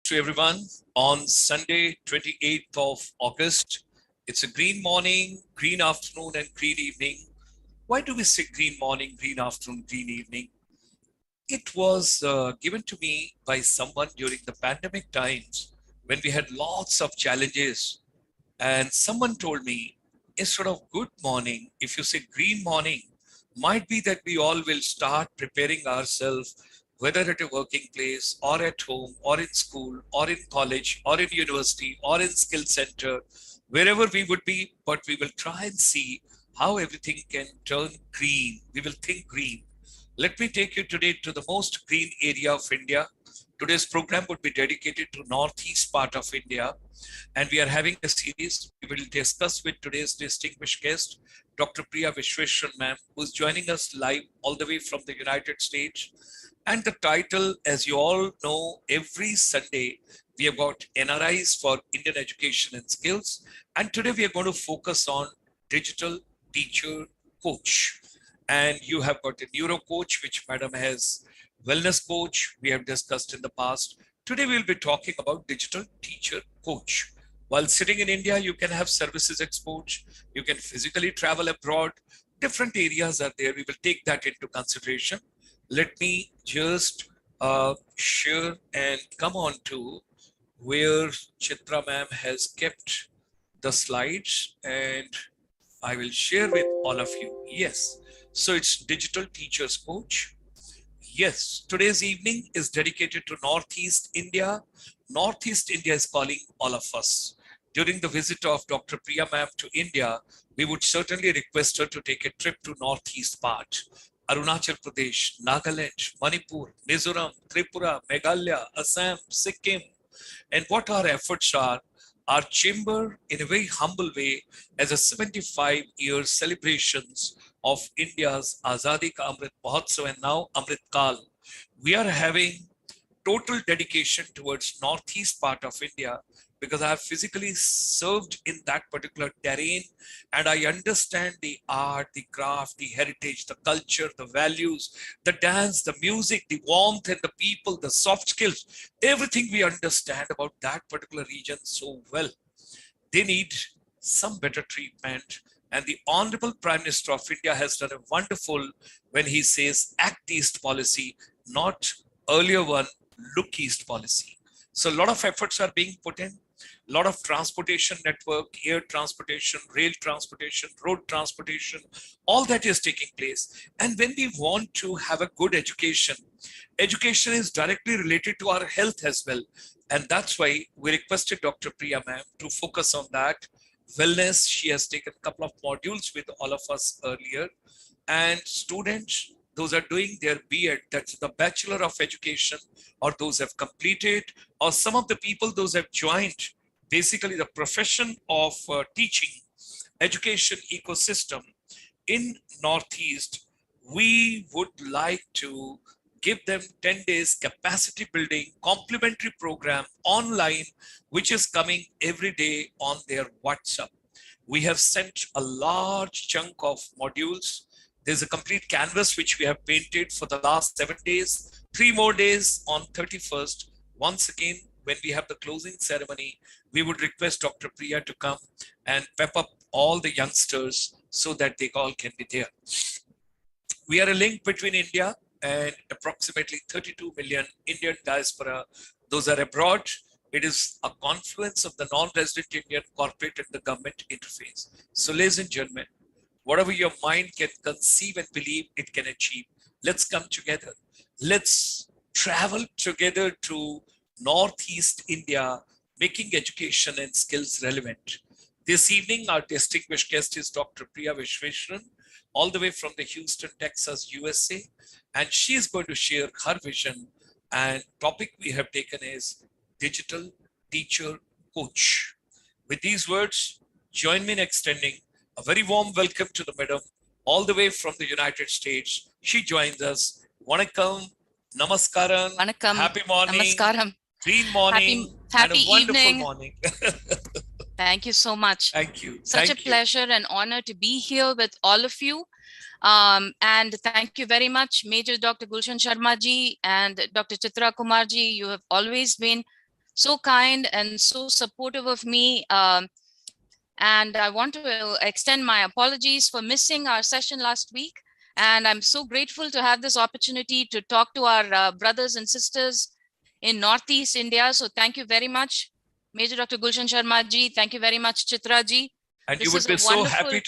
to everyone on Sunday, 28th of August. It's a green morning, green afternoon, and green evening. Why do we say green morning, green afternoon, green evening? It was given to me by someone during the pandemic times when we had lots of challenges. And someone told me, instead of good morning, if you say green morning, might be that we all will start preparing ourselves, whether at a working place or at home or in school or in college or in university or in skill center, wherever we would be, but we will try and see how everything can turn green. We will think green. Let me take you today to the most green area of India. Today's program would be dedicated to northeast part of India. And we are having a series. We will discuss with today's distinguished guest, Dr. PRIYA Visweswaran ma'am, who is joining us live all the way from the United States. And the title, as you all know, every Sunday, we have got NRIs for Indian Education and Skills. And today we are going to focus on digital teacher coach. And you have got a neuro coach, which madam has wellness coach we have discussed in the past. Today we'll be talking about digital teacher coach. While sitting in India, you can have services exports, you can physically travel abroad, different areas are there. We will take that into consideration. Let me just share and come on to where Chitra ma'am has kept the slides, and I will share with all of you. Yes, so it's digital teachers coach. Yes, today's evening is dedicated to Northeast India. Northeast India is calling all of us. During the visit of Dr. PRIYA ma'am to India, we would certainly request her to take a trip to Northeast part. Arunachal Pradesh, Nagaland, Manipur, Mizoram, Tripura, Meghalaya, Assam, Sikkim. And what our efforts are, our chamber, in a very humble way, as a 75-year celebrations of India's Azadi Ka Amrit Mahotsav and now Amrit Kal, we are having total dedication towards northeast part of India, because I have physically served in that particular terrain and I understand the art, the craft, the heritage, the culture, the values, the dance, the music, the warmth and the people, the soft skills, everything we understand about that particular region so well. They need some better treatment. And the Honorable Prime Minister of India has done a wonderful when he says Act East policy, not earlier one, Look East policy. So a lot of efforts are being put in. A lot of transportation network, air transportation, rail transportation, road transportation, all that is taking place. And when we want to have a good education, education is directly related to our health as well. And that's why we requested Dr. PRIYA ma'am to focus on that. Wellness, she has taken a couple of modules with all of us earlier. And students, those are doing their B.Ed, that's the Bachelor of Education, or those have completed, or some of the people, those have joined basically the profession of teaching education ecosystem in Northeast. We would like to give them 10 days capacity building complementary program online, which is coming every day on their WhatsApp. We have sent a large chunk of modules. There's a complete canvas which we have painted for the last 7 days, 3 more days on 31st. Once again, when we have the closing ceremony, we would request Dr. PRIYA to come and pep up all the youngsters so that they all can be there. We are a link between India and approximately 32 million Indian diaspora. Those are abroad. It is a confluence of the non-resident Indian corporate and the government interface. So ladies and gentlemen, whatever your mind can conceive and believe, it can achieve. Let's come together. Let's travel together to Northeast India, making education and skills relevant. This evening, our distinguished guest is Dr. PRIYA Visweswaran, all the way from the Houston, Texas, USA. And she is going to share her vision, and topic we have taken is digital teacher coach. With these words, join me in extending a very warm welcome to the madam, all the way from the United States. She joins us. Vanakkam, namaskaram, Vanakkam, happy morning, namaskaram, green morning, happy and a wonderful evening. Morning. Thank you so much. Thank you. Such a pleasure and honor to be here with all of you. And thank you very much, Major Dr. Gulshan Sharma ji and Dr. Chitra Kumar ji. You have always been so kind and so supportive of me. And I want to extend my apologies for missing our session last week. And I'm so grateful to have this opportunity to talk to our brothers and sisters in Northeast India. So thank you very much, Major Dr. Gulshan Sharma ji. Thank you very much, Chitra ji. And you This would is a be so wonderful. happy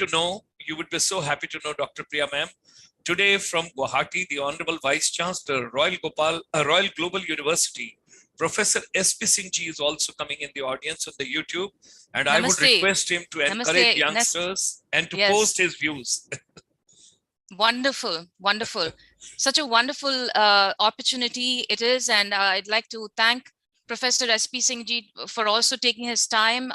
to know, Dr. Priya ma'am, today from Guwahati, the Honorable Vice Chancellor, Royal Global University, Professor S.P. Singh ji is also coming in the audience on the YouTube. And I would Namaste. request him to encourage youngsters and to post his views. Wonderful, wonderful. Such a wonderful opportunity it is. And I'd like to thank Professor S.P. Singh ji for also taking his time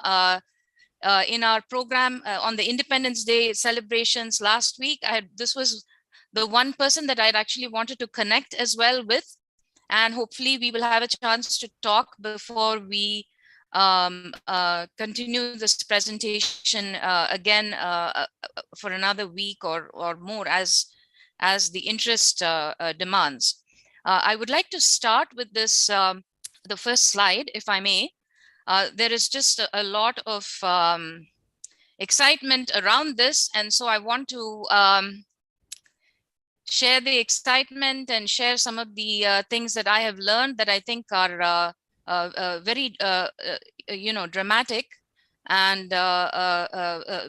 in our program on the Independence Day celebrations last week. This was the one person that I'd actually wanted to connect as well with. And hopefully we will have a chance to talk before we continue this presentation again for another week or more as the interest demands. I would like to start with this, the first slide, if I may. There is just a lot of excitement around this, and so I want to share the excitement and share some of the things that I have learned that I think are very, dramatic and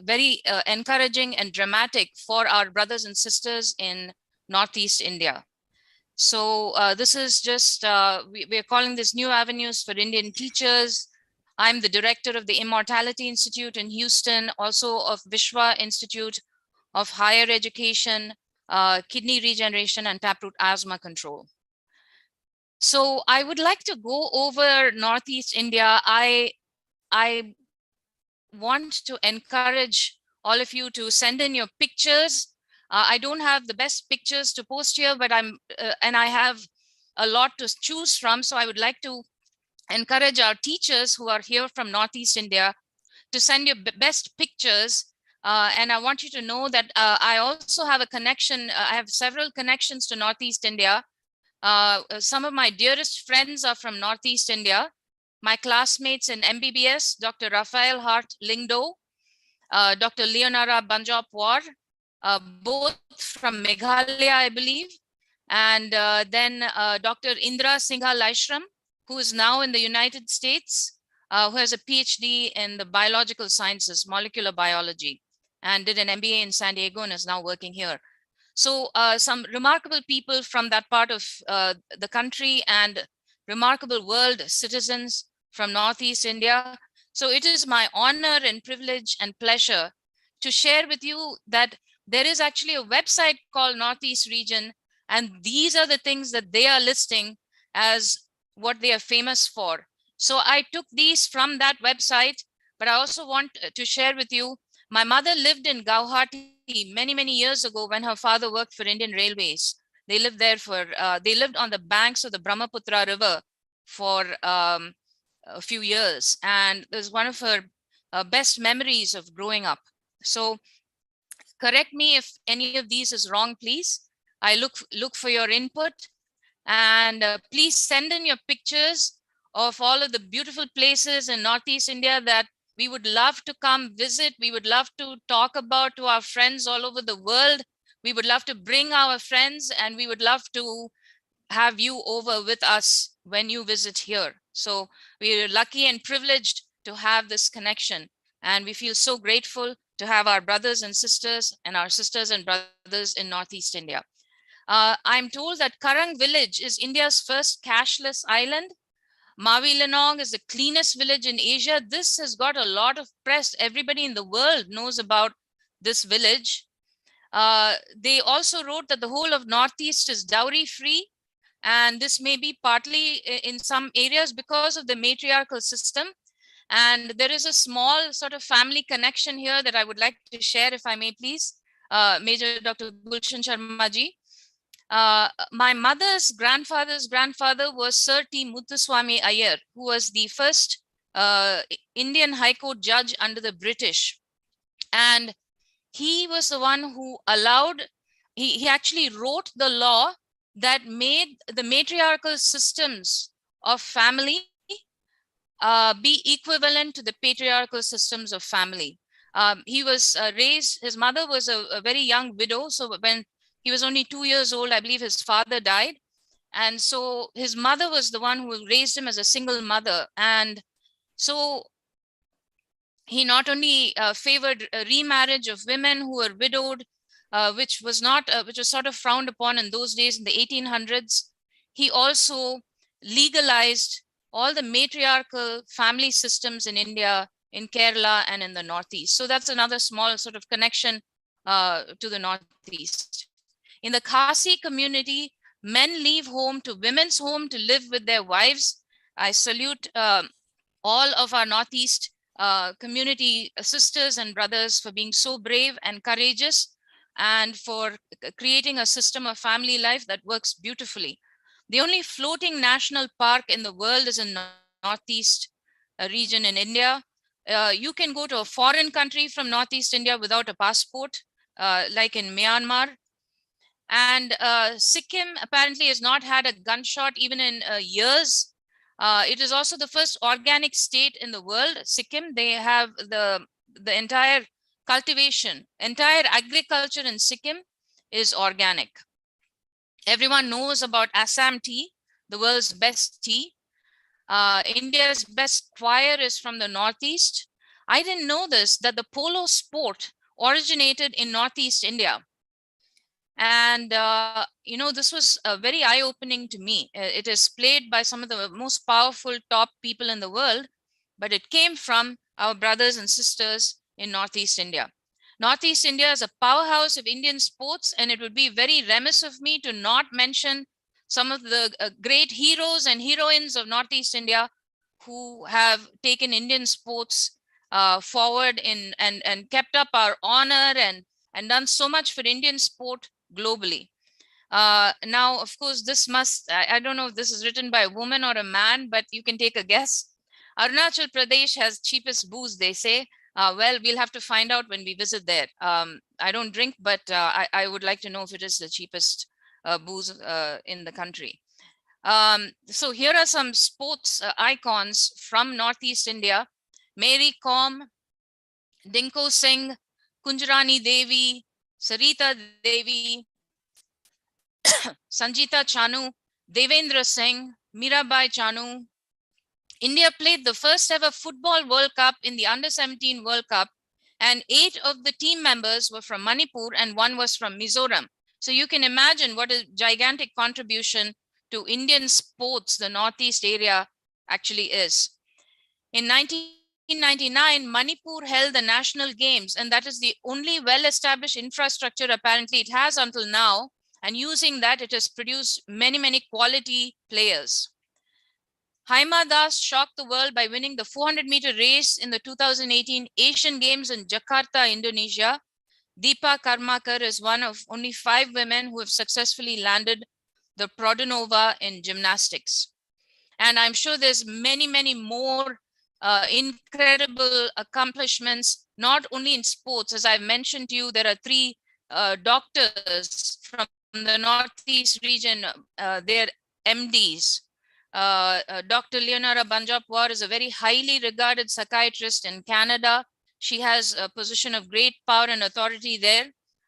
very encouraging and dramatic for our brothers and sisters in Northeast India. So this is just, we are calling this New Avenues for Indian Teachers. I'm the director of the Immortality Institute in Houston, also of Vishwa Institute of Higher Education, Kidney Regeneration and Taproot Asthma Control. So I would like to go over Northeast India. I want to encourage all of you to send in your pictures. I don't have the best pictures to post here, but and I have a lot to choose from. So I would like to encourage our teachers who are here from Northeast India to send your best pictures. And I want you to know that I also have a connection. I have several connections to Northeast India. Some of my dearest friends are from Northeast India. My classmates in MBBS, Dr. Raphael Hart Lingdo, Dr. Leonara Banjapwar, both from Meghalaya, I believe. And then Dr. Indra Singha Laishram, who is now in the United States, who has a PhD in the biological sciences, molecular biology, and did an MBA in San Diego and is now working here. So some remarkable people from that part of the country and remarkable world citizens from Northeast India. So it is my honor and privilege and pleasure to share with you that there is actually a website called Northeast Region, and these are the things that they are listing as what they are famous for. So I took these from that website, but I also want to share with you, my mother lived in Guwahati many, many years ago when her father worked for Indian Railways. They lived there for, they lived on the banks of the Brahmaputra River for a few years. And it was one of her best memories of growing up. So correct me if any of these is wrong, please. I look for your input, and please send in your pictures of all of the beautiful places in Northeast India that we would love to come visit. We would love to talk about to our friends all over the world. We would love to bring our friends, and we would love to have you over with us when you visit here. So we are lucky and privileged to have this connection, and we feel so grateful to have our brothers and sisters and our sisters and brothers in Northeast India. I'm told that Karang village is India's first cashless island. Mavi Lenong is the cleanest village in Asia. This has got a lot of press. Everybody in the world knows about this village. They also wrote that the whole of Northeast is dowry free. And this may be partly in some areas because of the matriarchal system. And there is a small sort of family connection here that I would like to share, if I may, please. Major Dr. Gulshan Sharma ji. My mother's grandfather's grandfather was Sir T. Muthuswami Iyer, who was the first Indian High Court judge under the British. And he was the one who allowed, he actually wrote the law that made the matriarchal systems of family be equivalent to the patriarchal systems of family. He was raised, his mother was a very young widow. So when he was only 2 years old, I believe his father died. And so his mother was the one who raised him as a single mother. And so he not only favored remarriage of women who were widowed, which was sort of frowned upon in those days in the 1800s. He also legalized all the matriarchal family systems in India, in Kerala, and in the Northeast. So that's another small sort of connection to the Northeast. In the Khasi community, men leave home to women's home to live with their wives. I salute all of our Northeast community sisters and brothers for being so brave and courageous and for creating a system of family life that works beautifully. The only floating national park in the world is in Northeast region in India. You can go to a foreign country from Northeast India without a passport, like in Myanmar. And Sikkim apparently has not had a gunshot even in years. It is also the first organic state in the world, Sikkim. They have the entire cultivation, entire agriculture in Sikkim is organic. Everyone knows about Assam tea, the world's best tea. India's best choir is from the Northeast. I didn't know this, that the polo sport originated in Northeast India. And, this was very eye-opening to me. It is played by some of the most powerful top people in the world, but it came from our brothers and sisters in Northeast India. Northeast India is a powerhouse of Indian sports, and it would be very remiss of me to not mention some of the great heroes and heroines of Northeast India who have taken Indian sports forward and kept up our honor and done so much for Indian sport globally. Now, of course, this I don't know if this is written by a woman or a man, but you can take a guess. Arunachal Pradesh has cheapest booze, they say. Well, we'll have to find out when we visit there. I don't drink, but I would like to know if it is the cheapest booze in the country. So here are some sports icons from Northeast India. Mary Kom, Dinko Singh, Kunjarani Devi, Sarita Devi, Sanjita Chanu, Devendra Singh, Mirabai Chanu. India played the first ever football World Cup in the Under-17 World Cup, and 8 of the team members were from Manipur and 1 was from Mizoram. So you can imagine what a gigantic contribution to Indian sports the Northeast area actually is. In 1999, Manipur held the national games, and that is the only well-established infrastructure apparently it has until now. And using that, it has produced many, many quality players. Haima Das shocked the world by winning the 400-meter race in the 2018 Asian Games in Jakarta, Indonesia. Deepa Karmakar is one of only 5 women who have successfully landed the Prodonova in gymnastics. And I'm sure there's many, many more incredible accomplishments, not only in sports. As I've mentioned to you, there are 3 doctors from the Northeast region, they're MDs. Dr. Leonora Banjapwar is a very highly regarded psychiatrist in Canada. She has a position of great power and authority there.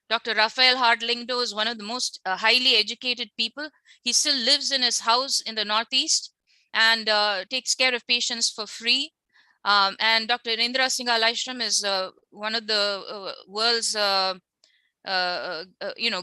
Dr. Rafael Hardlingdo is one of the most highly educated people. He still lives in his house in the Northeast and takes care of patients for free. And Dr. Indra Singha Laishram is one of the world's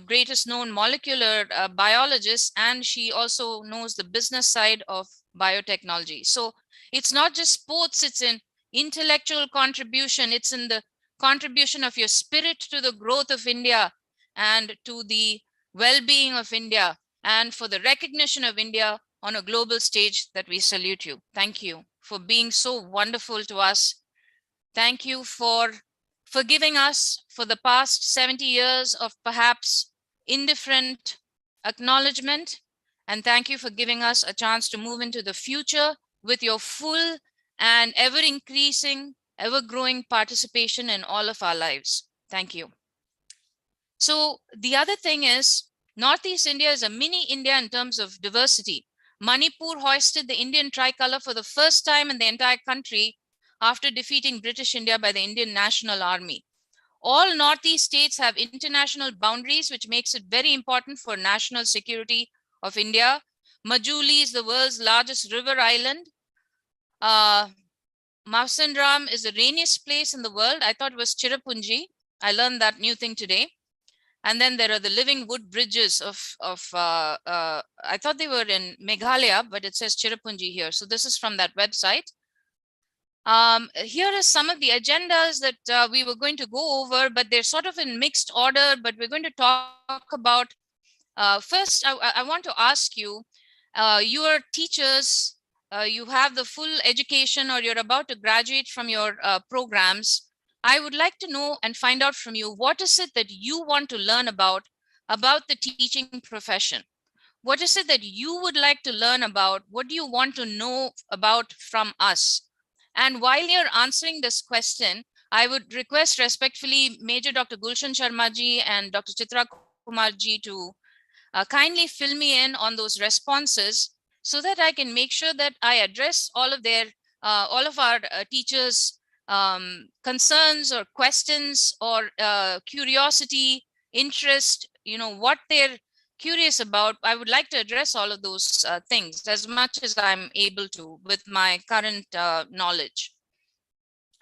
greatest known molecular biologists, and she also knows the business side of biotechnology. So it's not just sports, it's in intellectual contribution, it's in the contribution of your spirit to the growth of India and to the well-being of India and for the recognition of India on a global stage that we salute you. Thank you for being so wonderful to us. Thank you for forgiving us for the past 70 years of perhaps indifferent acknowledgement. And thank you for giving us a chance to move into the future with your full and ever increasing, ever growing participation in all of our lives. Thank you. So the other thing is, Northeast India is a mini India in terms of diversity. Manipur hoisted the Indian tricolor for the first time in the entire country after defeating British India by the Indian National Army. All Northeast states have international boundaries, which makes it very important for national security of India. Majuli is the world's largest river island. Mawsynram is the rainiest place in the world. I thought it was Cherrapunji. I learned that new thing today. And then there are the living wood bridges I thought they were in Meghalaya, but it says Cherrapunji here. So this is from that website. Here are some of the agendas that we were going to go over, but they're sort of in mixed order, but we're going to talk about, first, I want to ask you, you are teachers, you have the full education or you're about to graduate from your programs. I would like to know and find out from you, what is it that you want to learn about the teaching profession? What is it that you would like to learn about? What do you want to know about from us? And while you're answering this question, I would request respectfully Major Dr. Gulshan Sharma-ji and Dr. Chitra Kumar-ji to kindly fill me in on those responses so that I can make sure that I address all of our teachers' concerns or questions or curiosity, interest, what they're curious about. I would like to address all of those things as much as I'm able to with my current knowledge.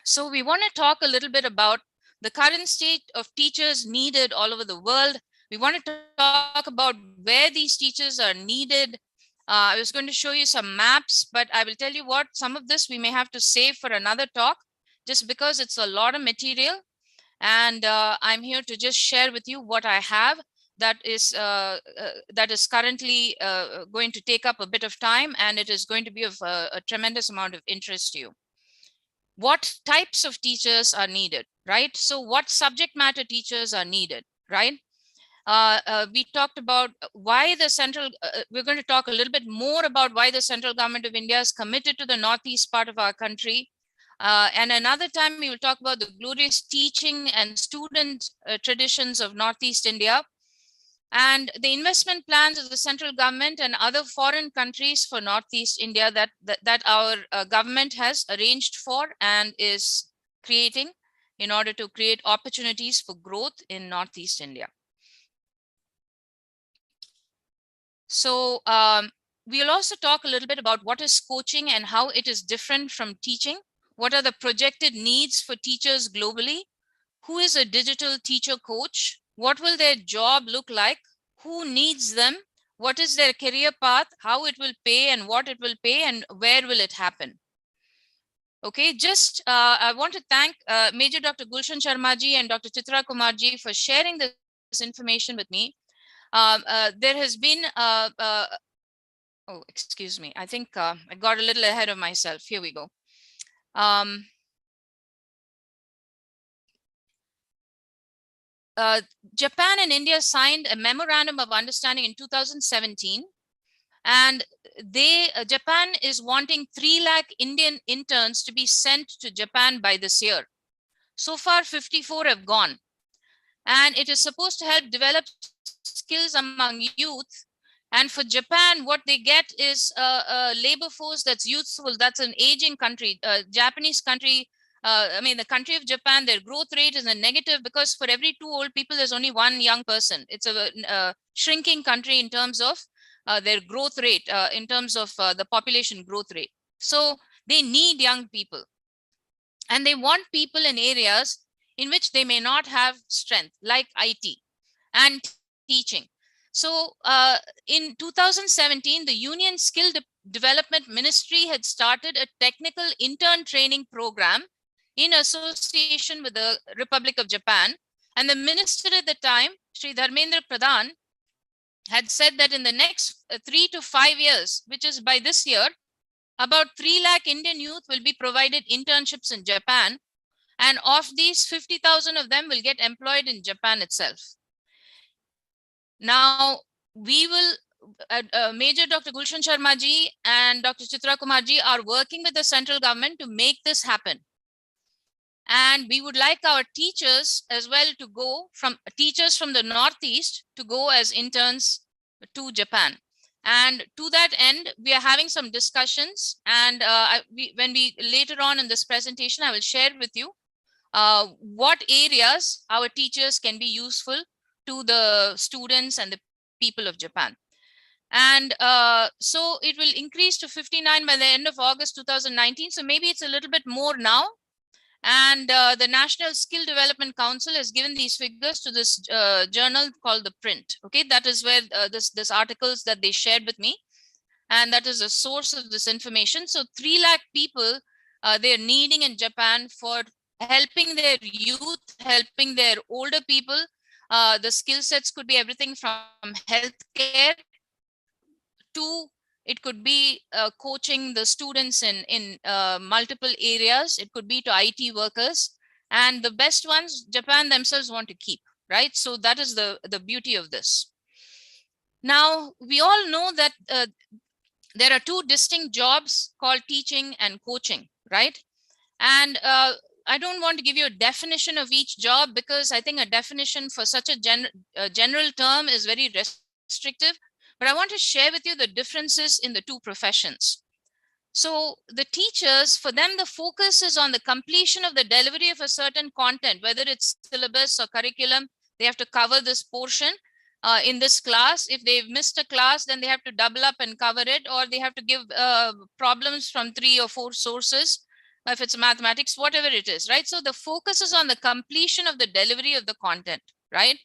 So we want to talk a little bit about the current state of teachers needed all over the world. We want to talk about where these teachers are needed. I was going to show you some maps, but I will tell you what, some of this we may have to save for another talk, just because it's a lot of material. And I'm here to just share with you what I have that is currently going to take up a bit of time, and it is going to be of a tremendous amount of interest to you. What types of teachers are needed, right? So what subject matter teachers are needed, right? We talked about why the central, we're going to talk a little bit more about why the central government of India is committed to the Northeast part of our country. And another time we will talk about the glorious teaching and student traditions of Northeast India, and the investment plans of the central government and other foreign countries for Northeast India that our government has arranged for and is creating in order to create opportunities for growth in Northeast India. So we'll also talk a little bit about what is coaching and how it is different from teaching. What are the projected needs for teachers globally? Who is a digital teacher coach? What will their job look like? Who needs them? What is their career path? How it will pay and what it will pay and where will it happen? Okay, just I want to thank Major Dr. Gulshan Sharma-ji and Dr. Chitra Kumar-ji for sharing this information with me. There has been, oh, excuse me. I think I got a little ahead of myself. Here we go. Japan and India signed a memorandum of understanding in 2017, and Japan is wanting 3 lakh Indian interns to be sent to Japan by this year. So far, 54 have gone, and it is supposed to help develop skills among youth. And for Japan, what they get is a labor force that's youthful. That's an aging country. Japanese country, I mean, the country of Japan, their growth rate is a negative because for every 2 old people, there's only 1 young person. It's a shrinking country in terms of their growth rate, in terms of the population growth rate. So they need young people. And they want people in areas in which they may not have strength, like IT and teaching. So in 2017, the Union Skill Development Ministry had started a technical intern training program in association with the Republic of Japan. And the minister at the time, Sri Dharmendra Pradhan, had said that in the next 3 to 5 years, which is by this year, about 3 lakh Indian youth will be provided internships in Japan. And of these, 50,000 of them will get employed in Japan itself. Now, we will, Major Dr. Gulshan Sharma-ji and Dr. Chitra Kumar-ji are working with the central government to make this happen. And we would like our teachers as well to go from teachers from the Northeast to go as interns to Japan. And to that end, we are having some discussions. And when we later on in this presentation, I will share with you what areas our teachers can be useful to the students and the people of Japan. And so it will increase to 59 by the end of August 2019. So maybe it's a little bit more now. And the National Skill Development Council has given these figures to this journal called The Print. Okay, that is where this articles that they shared with me. And that is a source of this information. So 3 lakh people they're needing in Japan for helping their youth, helping their older people. The skill sets could be everything from healthcare to it could be coaching the students in multiple areas. It could be to IT workers, and the best ones Japan themselves want to keep, right? So that is the beauty of this. Now we all know that there are 2 distinct jobs called teaching and coaching, right? And I don't want to give you a definition of each job, because I think a definition for such a general term is very restrictive. But I want to share with you the differences in the 2 professions. So the teachers, for them, the focus is on the completion of the delivery of a certain content, whether it's syllabus or curriculum. They have to cover this portion in this class. If they've missed a class, then they have to double up and cover it, or they have to give problems from 3 or 4 sources. If it's mathematics, whatever it is, right? So the focus is on the completion of the delivery of the content, right?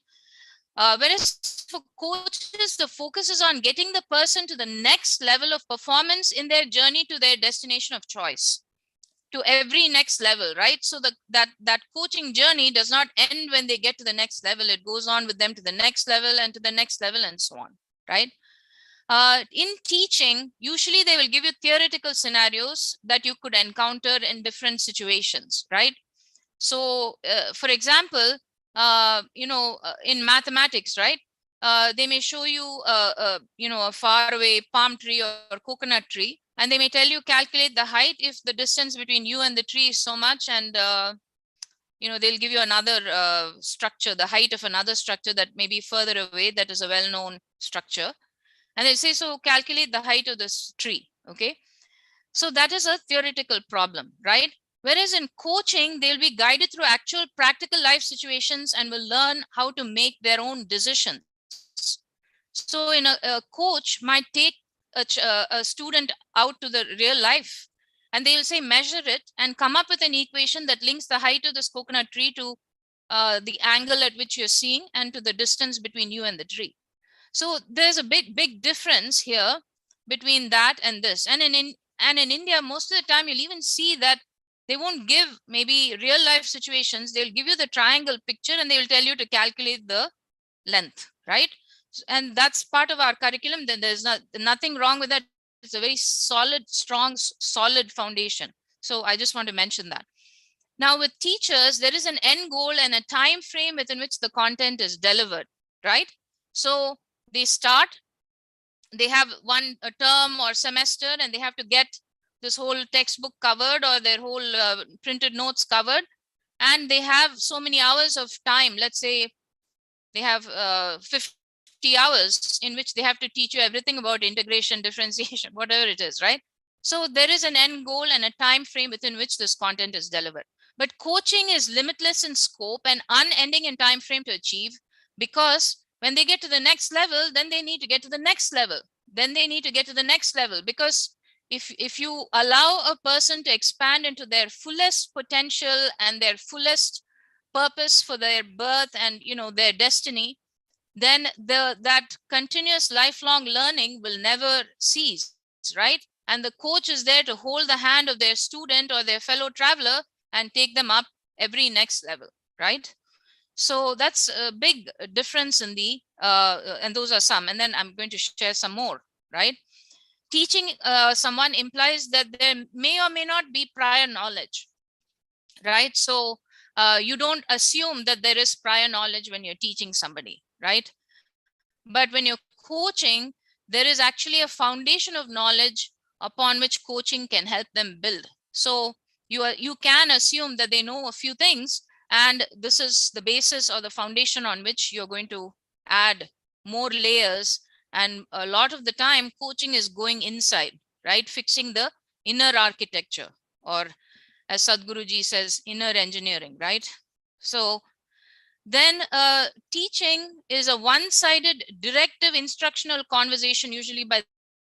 Whereas for coaches, the focus is on getting the person to the next level of performance in their journey to their destination of choice, to every next level, right? So that coaching journey does not end when they get to the next level. It goes on with them to the next level and to the next level and so on, right? In teaching, usually they will give you theoretical scenarios that you could encounter in different situations, right? So, for example, in mathematics, right? They may show you, a faraway palm tree or coconut tree, and they may tell you calculate the height if the distance between you and the tree is so much, and they'll give you another structure, the height of another structure that may be further away, that is a well-known structure. And they say, so calculate the height of this tree, okay? So that is a theoretical problem, right? Whereas in coaching, they'll be guided through actual practical life situations and will learn how to make their own decisions. So a coach might take a student out to the real life, and they'll say, measure it and come up with an equation that links the height of this coconut tree to the angle at which you're seeing and to the distance between you and the tree. So there's a big difference here between that and this. And in India, most of the time, you'll even see that they won't give maybe real life situations. They'll give you the triangle picture and they will tell you to calculate the length, right? And that's part of our curriculum. Then there's nothing wrong with that. It's a very solid, strong, solid foundation. So I just want to mention that. Now with teachers, there is an end goal and a time frame within which the content is delivered, right? So they have a term or semester, and they have to get this whole textbook covered or their whole printed notes covered. And they have so many hours of time. Let's say they have 50 hours in which they have to teach you everything about integration, differentiation, whatever it is, right? So there is an end goal and a time frame within which this content is delivered. But coaching is limitless in scope and unending in time frame to achieve, because when they get to the next level, then they need to get to the next level. Then they need to get to the next level, because if you allow a person to expand into their fullest potential and their fullest purpose for their birth and their destiny, then that continuous lifelong learning will never cease, right? And the coach is there to hold the hand of their student or their fellow traveler and take them up every next level, right? So that's a big difference in and those are some, and then I'm going to share some more, right? Teaching someone implies that there may or may not be prior knowledge, right? So you don't assume that there is prior knowledge when you're teaching somebody, right? But when you're coaching, there is actually a foundation of knowledge upon which coaching can help them build. So you can assume that they know a few things, and this is the basis or the foundation on which you're going to add more layers And a lot of the time, coaching is going inside, right? Fixing the inner architecture, or as Sadhguruji says, inner engineering, right? So then teaching is a one-sided directive instructional conversation, usually by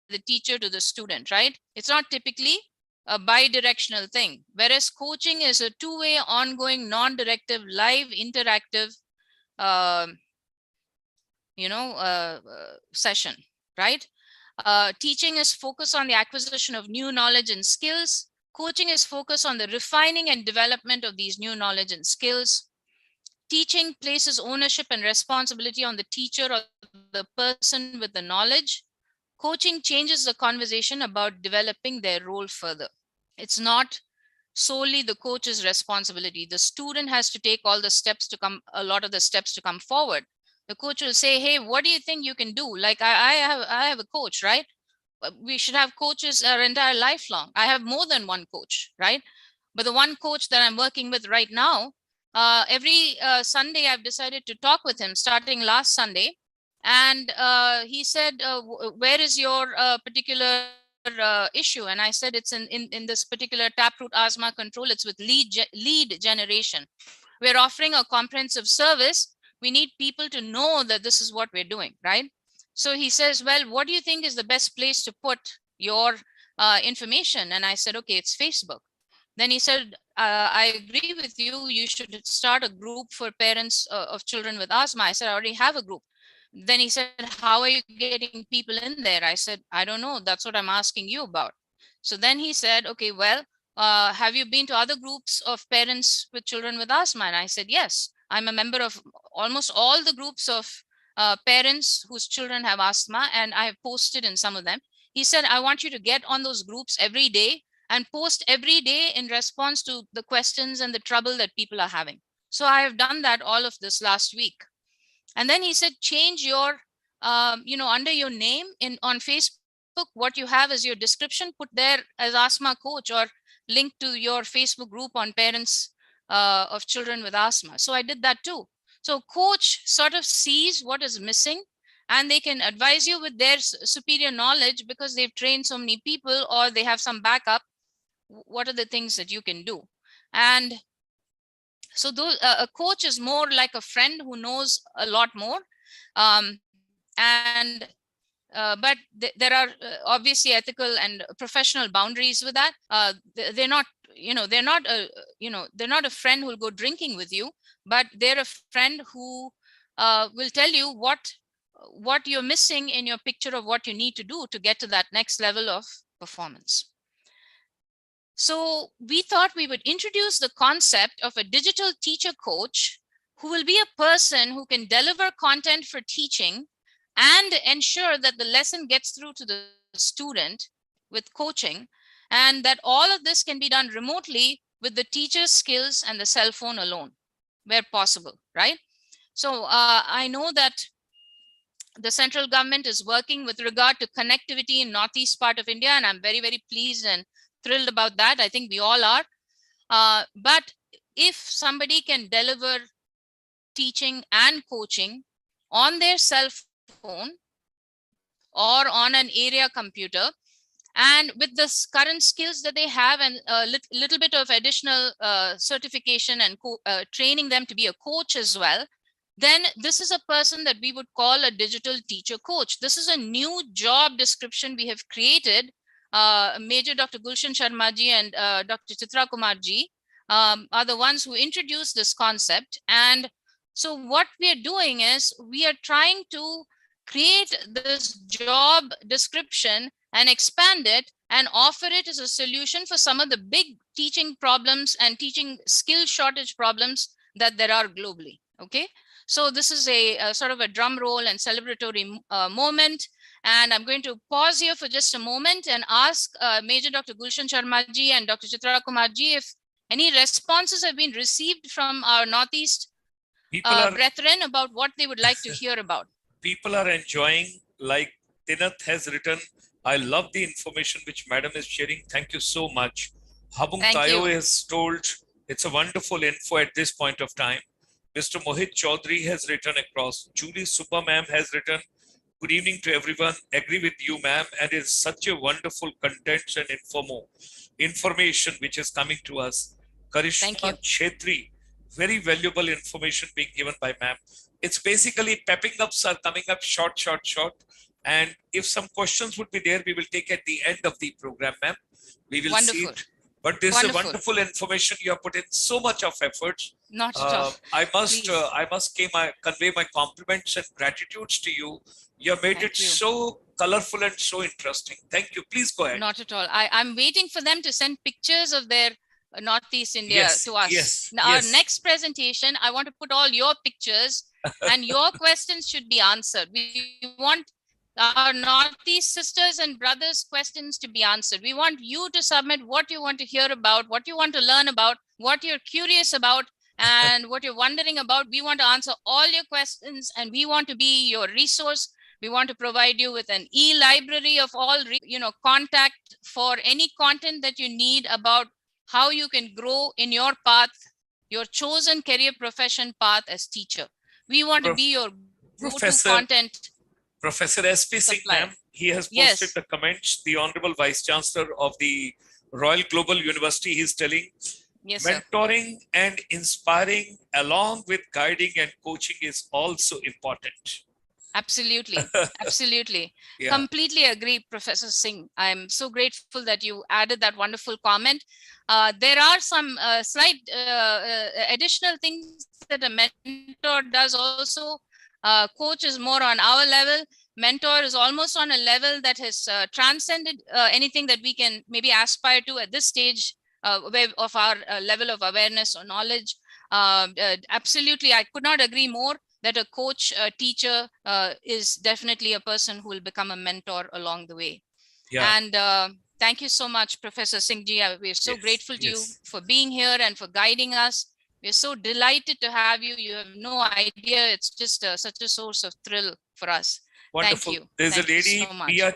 the teacher to the student, right? It's not typically a bi-directional thing, whereas coaching is a two-way, ongoing, non-directive, live, interactive session, right? Teaching is focused on the acquisition of new knowledge and skills. Coaching is focused on the refining and development of these new knowledge and skills. Teaching places ownership and responsibility on the teacher or the person with the knowledge. Coaching changes the conversation about developing their role further. It's not solely the coach's responsibility. The student has to take all the steps to come, a lot of the steps to come forward. The coach will say, hey, what do you think you can do? Like I have a coach, right? We should have coaches our entire lifelong. I have more than one coach, right? But the one coach that I'm working with right now, every Sunday I've decided to talk with him, starting last Sunday. And he said, where is your particular issue? And I said, it's in this particular taproot asthma control. It's with lead generation. We're offering a comprehensive service. We need people to know that this is what we're doing, right? So he says, well, what do you think is the best place to put your information? And I said, okay, it's Facebook. Then he said, I agree with you. You should start a group for parents of children with asthma. I said, I already have a group. Then he said, how are you getting people in there? I said, I don't know. That's what I'm asking you about. So then he said, okay, well, have you been to other groups of parents with children with asthma? And I said, yes, I'm a member of almost all the groups of parents whose children have asthma, and I have posted in some of them. He said, I want you to get on those groups every day and post every day in response to the questions and the trouble that people are having. So I have done that all of this last week. And then he said, change your, under your name on Facebook, what you have as your description, put there as asthma coach, or link to your Facebook group on parents of children with asthma. So I did that too. So coach sort of sees what is missing, and they can advise you with their superior knowledge because they've trained so many people, or they have some backup. What are the things that you can do? And so a coach is more like a friend who knows a lot more. But there are obviously ethical and professional boundaries with that. They're not a friend who will go drinking with you, but they're a friend who will tell you what you're missing in your picture of what you need to do to get to that next level of performance. So we thought we would introduce the concept of a digital teacher coach who will be a person who can deliver content for teaching and ensure that the lesson gets through to the student with coaching, and that all of this can be done remotely with the teacher's skills and the cell phone alone, where possible, right? So I know that the central government is working with regard to connectivity in northeast part of India, and I'm very, very pleased and thrilled about that. I think we all are. But if somebody can deliver teaching and coaching on their cell phone or on an area computer, and with the current skills that they have, and a little bit of additional certification and training them to be a coach as well, then this is a person that we would call a digital teacher coach. This is a new job description we have created. Major Dr. Gulshan Sharma ji and Dr. Chitra Kumar ji are the ones who introduced this concept. And so what we are doing is we are trying to create this job description and expand it and offer it as a solution for some of the big teaching problems and teaching skill shortage problems that there are globally. Okay, so this is a sort of a drum roll and celebratory moment. And I'm going to pause here for just a moment and ask Major Dr. Gulshan Sharma ji and Dr. Chitra Kumar ji if any responses have been received from our Northeast brethren about what they would like to hear about. People are enjoying, like Tinath has written, I love the information which Madam is sharing. Thank you so much. Habung Tayo has told, it's a wonderful info at this point of time. Mr. Mohit Chaudhary has written across. Julie Subba ma'am has written, Good evening to everyone. Agree with you, ma'am. And it's such a wonderful content and information which is coming to us. Thank you. Karishma Chetri, very valuable information being given by ma'am. It's basically pepping ups are coming up short. And if some questions would be there, we will take at the end of the program, ma'am. We will see it. But this is a wonderful information. You have put in so much of efforts. Not at all. I must convey my compliments and gratitudes to you. You have made it so colorful and so interesting. Thank you. Please go ahead. Not at all. I'm waiting for them to send pictures of their Northeast India to us. Our next presentation, I want to put all your pictures and your questions should be answered. We want our Northeast sisters and brothers' questions to be answered. We want you to submit what you want to hear about, what you want to learn about, what you're curious about, and what you're wondering about. We want to answer all your questions and we want to be your resource. We want to provide you with an e-library of all, contact for any content that you need about how you can grow in your path, your chosen career profession path as teacher. We want to be your go-to content. Professor S.P. Singh, ma'am, he has posted the comments. The Honorable Vice Chancellor of the Royal Global University, he's telling, mentoring and inspiring along with guiding and coaching is also important. Absolutely. Absolutely. Completely agree, Professor Singh. I'm so grateful that you added that wonderful comment. There are some slight additional things that a mentor does also. Coach is more on our level. Mentor is almost on a level that has transcended anything that we can maybe aspire to at this stage of our level of awareness or knowledge. Absolutely, I could not agree more that a coach, a teacher is definitely a person who will become a mentor along the way. And thank you so much, Professor Singh ji. We're so grateful to you for being here and for guiding us. We're so delighted to have you. You have no idea. It's just such a source of thrill for us. Wonderful. Thank you. There's a lady, PRIYA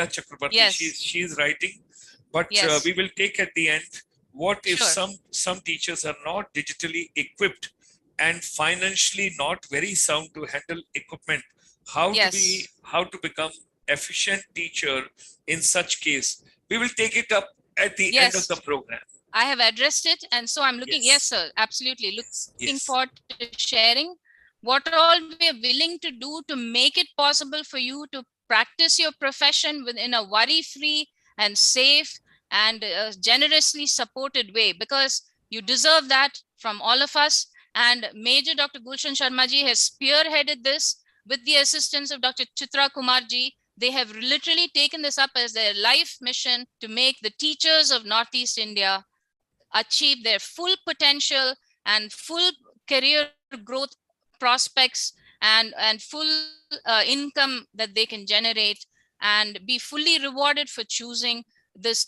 Chakrabarti. She's writing, but we will take at the end. What if some teachers are not digitally equipped and financially not very sound to handle equipment? How to become efficient teacher in such case? We will take it up at the end of the program. I have addressed it, and so I'm looking. Yes, sir. Absolutely. Looking forward to sharing what all we are willing to do to make it possible for you to practice your profession within a worry-free and safe and generously supported way, because you deserve that from all of us. And Major Dr. Gulshan Sharma ji has spearheaded this with the assistance of Dr. Chitra Kumar ji. They have literally taken this up as their life mission to make the teachers of Northeast India achieve their full potential and full career growth prospects and full income that they can generate and be fully rewarded for choosing this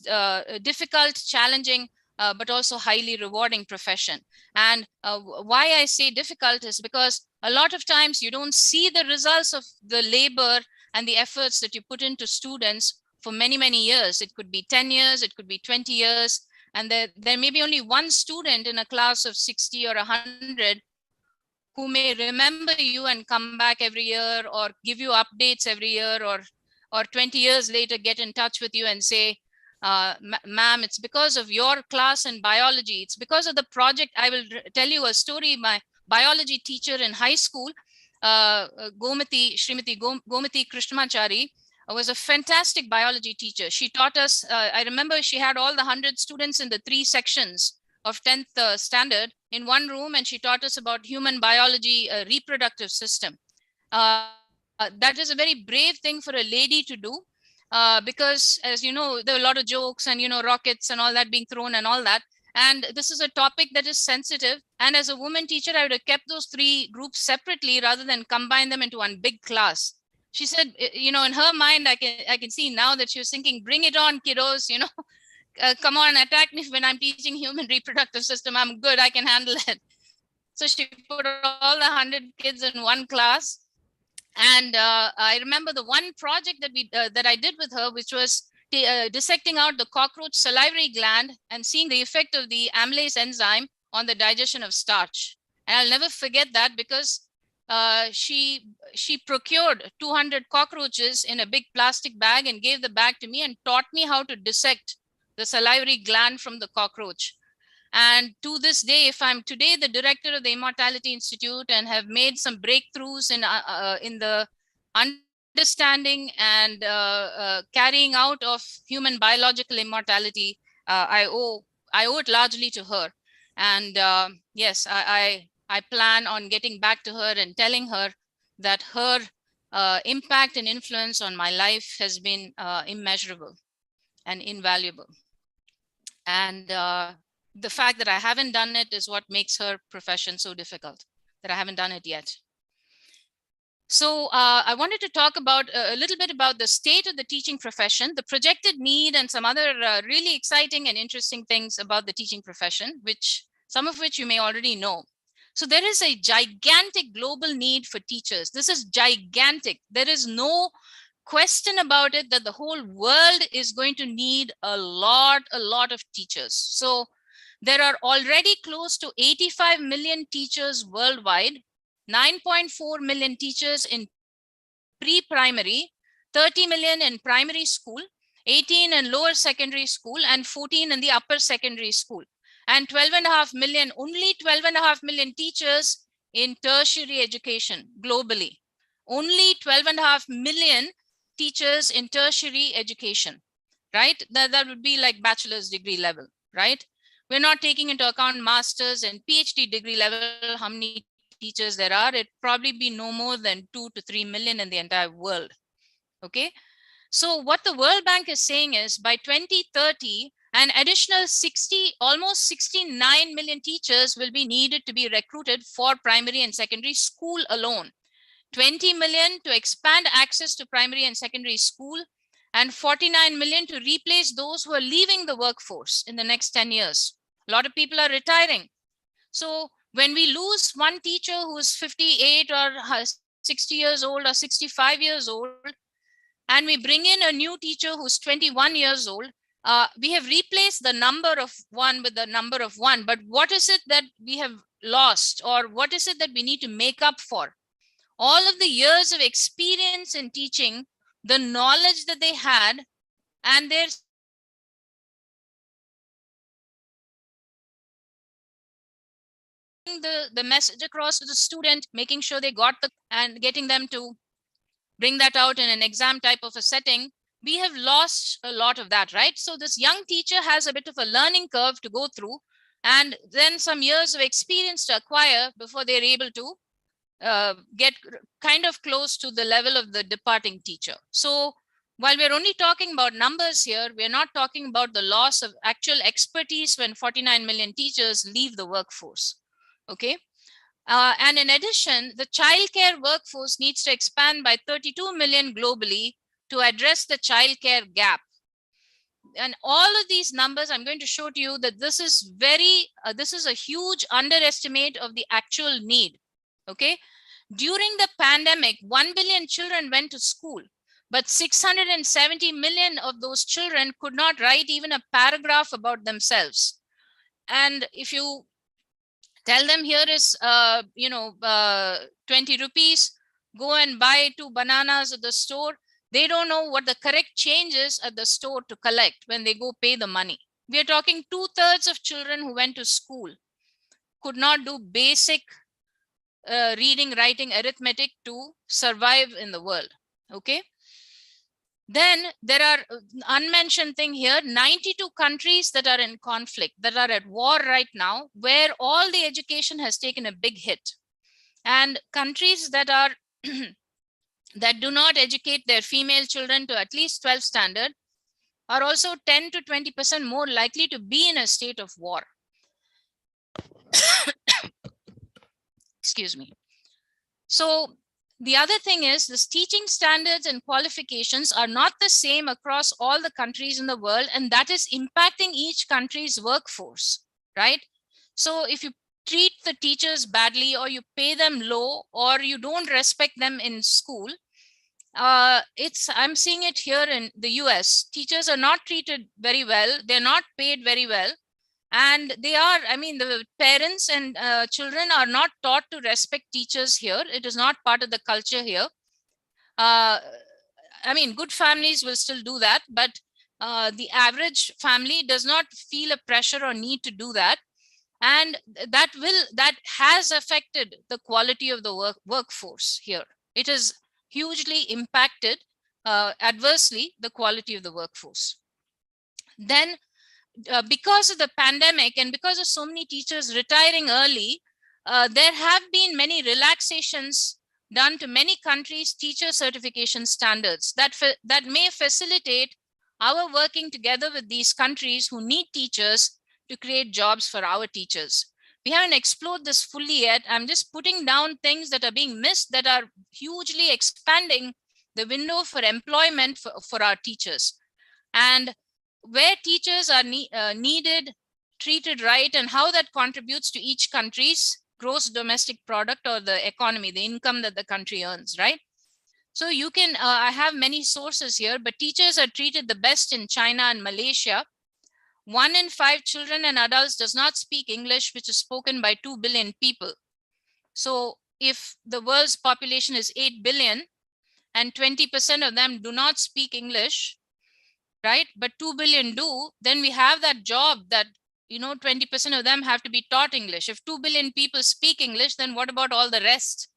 difficult, challenging, but also highly rewarding profession. And why I say difficult is because a lot of times you don't see the results of the labor and the efforts that you put into students for many, many years. It could be 10 years, it could be 20 years. And there may be only one student in a class of 60 or 100 who may remember you and come back every year or give you updates every year, or 20 years later get in touch with you and say, ma'am, it's because of your class in biology. It's because of the project. I will tell you a story. My biology teacher in high school, Srimati Gomati Krishnamachari, was a fantastic biology teacher. She taught us, I remember she had all the 100 students in the 3 sections of 10th standard in one room, and she taught us about human biology, reproductive system. That is a very brave thing for a lady to do, because as you know, there are a lot of jokes and, rockets and all that being thrown and all that. And this is a topic that is sensitive. And as a woman teacher, I would have kept those 3 groups separately rather than combine them into one big class. She said, in her mind, I can see now that she was thinking, bring it on, kiddos, come on, attack me when I'm teaching human reproductive system. I'm good, I can handle it. So she put all the 100 kids in one class. And I remember the one project that I did with her, which was dissecting out the cockroach salivary gland and seeing the effect of the amylase enzyme on the digestion of starch. And I'll never forget that, because she procured 200 cockroaches in a big plastic bag and gave the bag to me and taught me how to dissect the salivary gland from the cockroach. And to this day, if I'm today the director of the Immortality Institute and have made some breakthroughs in the understanding and carrying out of human biological immortality, I owe it largely to her. And yes, I plan on getting back to her and telling her that her impact and influence on my life has been immeasurable and invaluable. And the fact that I haven't done it is what makes her profession so difficult, that I haven't done it yet. So I wanted to talk about a little bit about the state of the teaching profession, the projected need, and some other really exciting and interesting things about the teaching profession, some of which you may already know. So there is a gigantic global need for teachers. This is gigantic. There is no question about it that the whole world is going to need a lot of teachers. So there are already close to 85 million teachers worldwide, 9.4 million teachers in pre-primary, 30 million in primary school, 18 in lower secondary school, and 14 in the upper secondary school. And 12.5 million, only 12.5 million teachers in tertiary education globally. Only 12.5 million teachers in tertiary education, right? That would be like bachelor's degree level, right? We're not taking into account master's and PhD degree level, how many teachers there are. It'd probably be no more than 2 to 3 million in the entire world, okay? So what the World Bank is saying is by 2030, an additional almost 69 million teachers will be needed to be recruited for primary and secondary school alone. 20 million to expand access to primary and secondary school, and 49 million to replace those who are leaving the workforce in the next 10 years. A lot of people are retiring. So when we lose one teacher who is 58 or 60 years old or 65 years old, and we bring in a new teacher who's 21 years old, we have replaced the number of one with the number of one. But what is it that we have lost, or what is it that we need to make up for? All of the years of experience in teaching, the knowledge that they had, and their the message across to the student, making sure they got and getting them to bring that out in an exam type of a setting, we have lost a lot of that, right? So this young teacher has a bit of a learning curve to go through, and then some years of experience to acquire before they're able to get kind of close to the level of the departing teacher. So while we're only talking about numbers here, we're not talking about the loss of actual expertise when 49 million teachers leave the workforce, okay? And in addition, the childcare workforce needs to expand by 32 million globally to address the childcare gap. And all of these numbers, I'm going to show to you that this is a huge underestimate of the actual need, okay? During the pandemic, 1 billion children went to school, but 670 million of those children could not write even a paragraph about themselves. And if you tell them here is 20 rupees, go and buy 2 bananas at the store, they don't know what the correct change is at the store to collect when they go pay the money. We are talking 2/3 of children who went to school could not do basic reading, writing, arithmetic to survive in the world, okay? Then there are unmentioned thing here, 92 countries that are in conflict, that are at war right now, where all the education has taken a big hit. And countries that are that do not educate their female children to at least 12th standard are also 10 to 20% more likely to be in a state of war. Excuse me. So the other thing is this teaching standards and qualifications are not the same across all the countries in the world, and that is impacting each country's workforce, right? So if you treat the teachers badly, or you pay them low, or you don't respect them in school, I'm seeing it here in the US. Teachers are not treated very well. They're not paid very well. And they are, I mean, the parents and children are not taught to respect teachers here. It is not part of the culture here. I mean, good families will still do that, but the average family does not feel a pressure or need to do that. And that has affected the quality of the workforce here. It has hugely impacted adversely the quality of the workforce. Then because of the pandemic and because of so many teachers retiring early, there have been many relaxations done to many countries' teacher certification standards that may facilitate our working together with these countries who need teachers to create jobs for our teachers. We haven't explored this fully yet. I'm just putting down things that are being missed that are hugely expanding the window for employment for our teachers. And where teachers are needed, treated right, and how that contributes to each country's gross domestic product or the economy, the income that the country earns, right? So you can, I have many sources here, but teachers are treated the best in China and Malaysia. 1 in 5 children and adults does not speak English, which is spoken by 2 billion people. So if the world's population is 8 billion and 20% of them do not speak English, right? But 2 billion do, then we have that job that, 20% of them have to be taught English. If 2 billion people speak English, then what about all the rest,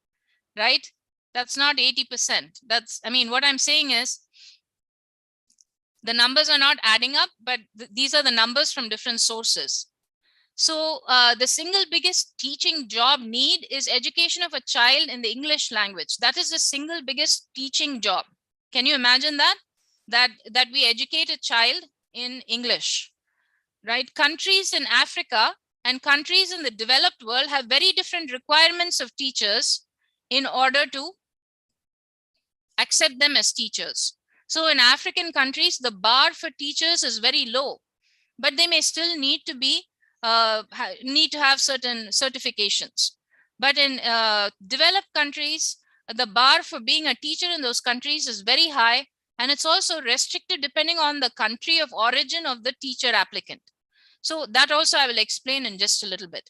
right? That's not 80%. That's, I mean, what I'm saying is the numbers are not adding up, but these are the numbers from different sources. So the single biggest teaching job need is education of a child in the English language. That is the single biggest teaching job. Can you imagine that? That we educate a child in English, right? Countries in Africa and countries in the developed world have very different requirements of teachers in order to accept them as teachers. So in African countries, the bar for teachers is very low, but they may still need to be need to have certain certifications. But in developed countries, the bar for being a teacher in those countries is very high, and it's also restricted depending on the country of origin of the teacher applicant. So that also I will explain in just a little bit.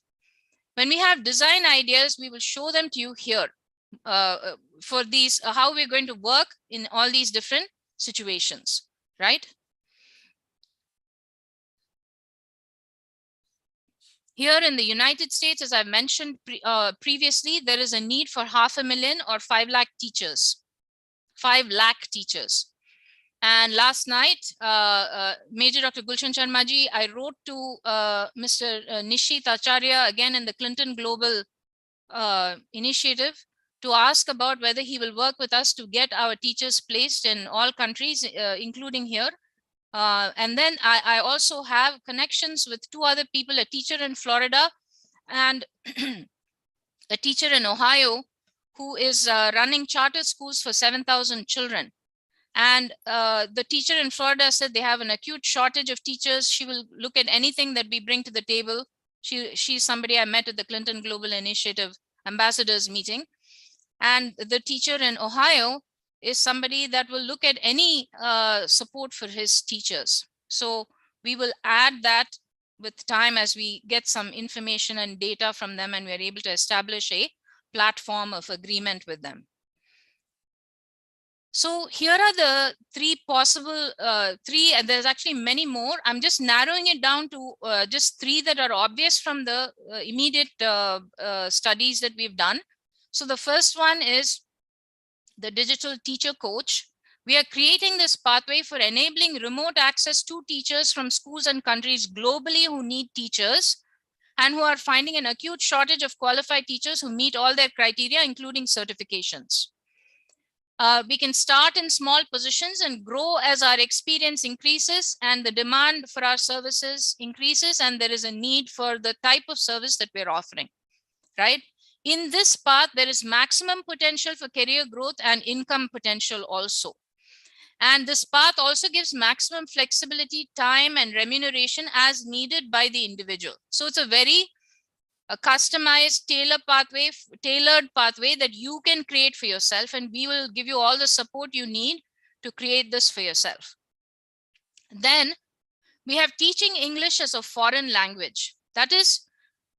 When we have design ideas, we will show them to you here for these, how we're going to work in all these different situations, right? Here in the United States, as I've mentioned previously, there is a need for 500,000 or 5 lakh teachers, 5 lakh teachers. And last night, Major Dr. Gulshan Sharmaji, I wrote to Mr. Nishit Acharya, again in the Clinton Global Initiative, to ask about whether he will work with us to get our teachers placed in all countries, including here. And then I also have connections with 2 other people, a teacher in Florida and a teacher in Ohio, who is running charter schools for 7,000 children. And the teacher in Florida said they have an acute shortage of teachers. She will look at anything that we bring to the table. She's somebody I met at the Clinton Global Initiative Ambassadors meeting. And the teacher in Ohio is somebody that will look at any support for his teachers. So we will add that with time as we get some information and data from them, and we're able to establish a platform of agreement with them. So here are the 3 possible, and there's actually many more. I'm just narrowing it down to just 3 that are obvious from the immediate studies that we've done. So the first one is the digital teacher coach. We are creating this pathway for enabling remote access to teachers from schools and countries globally who need teachers and who are finding an acute shortage of qualified teachers who meet all their criteria, including certifications. We can start in small positions and grow as our experience increases and the demand for our services increases, and there is a need for the type of service that we're offering, right? In this path, there is maximum potential for career growth and income potential also. And this path also gives maximum flexibility, time, and remuneration as needed by the individual. So it's a very customized, tailored pathway that you can create for yourself, and we will give you all the support you need to create this for yourself. Then We have teaching English as a foreign language. That is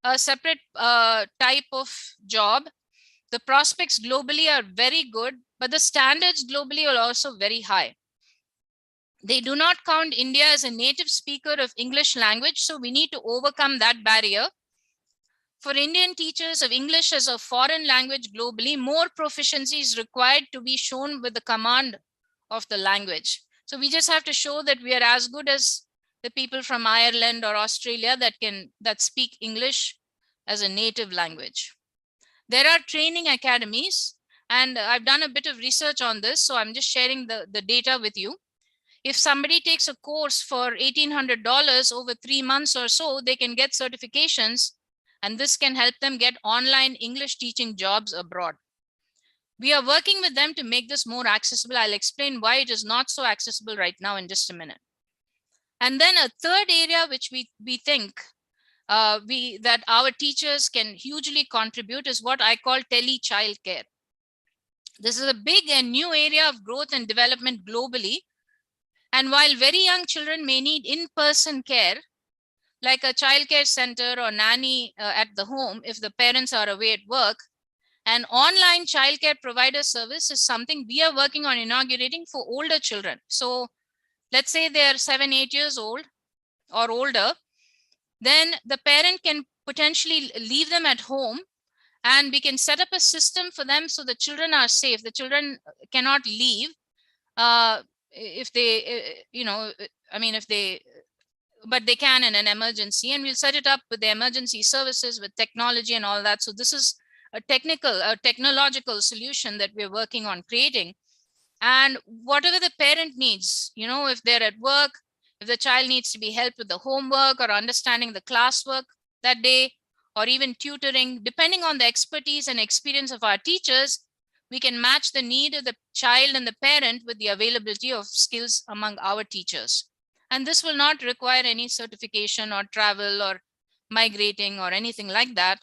a separate type of job. The prospects globally are very good, but the standards globally are also very high. They do not count India as a native speaker of English language, so we need to overcome that barrier. For Indian teachers of English as a foreign language globally, more proficiency is required to be shown with the command of the language. So we just have to show that we are as good as the people from Ireland or Australia that speak English as a native language. There are training academies, and I've done a bit of research on this, so I'm just sharing the data with you. If somebody takes a course for $1,800 over 3 months or so, they can get certifications, and this can help them get online English teaching jobs abroad. We are working with them to make this more accessible. I'll explain why it is not so accessible right now in just a minute. And then a third area which we think that our teachers can hugely contribute is what I call tele childcare. This is a big and new area of growth and development globally. And while very young children may need in-person care, like a childcare center or nanny at the home, if the parents are away at work, an online childcare provider service is something we are working on inaugurating for older children. So let's say they're 7, 8 years old or older, then the parent can potentially leave them at home, and we can set up a system for them so the children are safe. The children cannot leave if they, but they can in an emergency, and we'll set it up with the emergency services, with technology and all that. So this is a technological solution that we're working on creating. And whatever the parent needs, if they're at work, if the child needs to be helped with the homework or understanding the classwork that day, or even tutoring, depending on the expertise and experience of our teachers, we can match the need of the child and the parent with the availability of skills among our teachers. And this will not require any certification or travel or migrating or anything like that.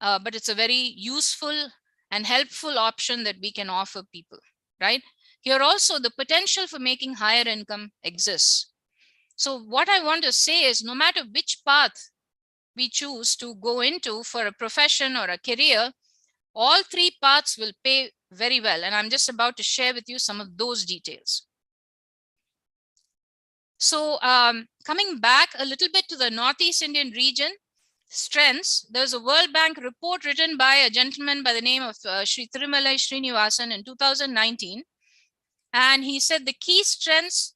But it's a very useful and helpful option that we can offer people, right? Here also, the potential for making higher income exists. So what I want to say is, no matter which path we choose to go into for a profession or a career, all three paths will pay very well. And I'm just about to share with you some of those details. So coming back a little bit to the Northeast Indian region, strengths, there's a World Bank report written by a gentleman by the name of Sri Thirumalai Srinivasan in 2019. And he said the key strengths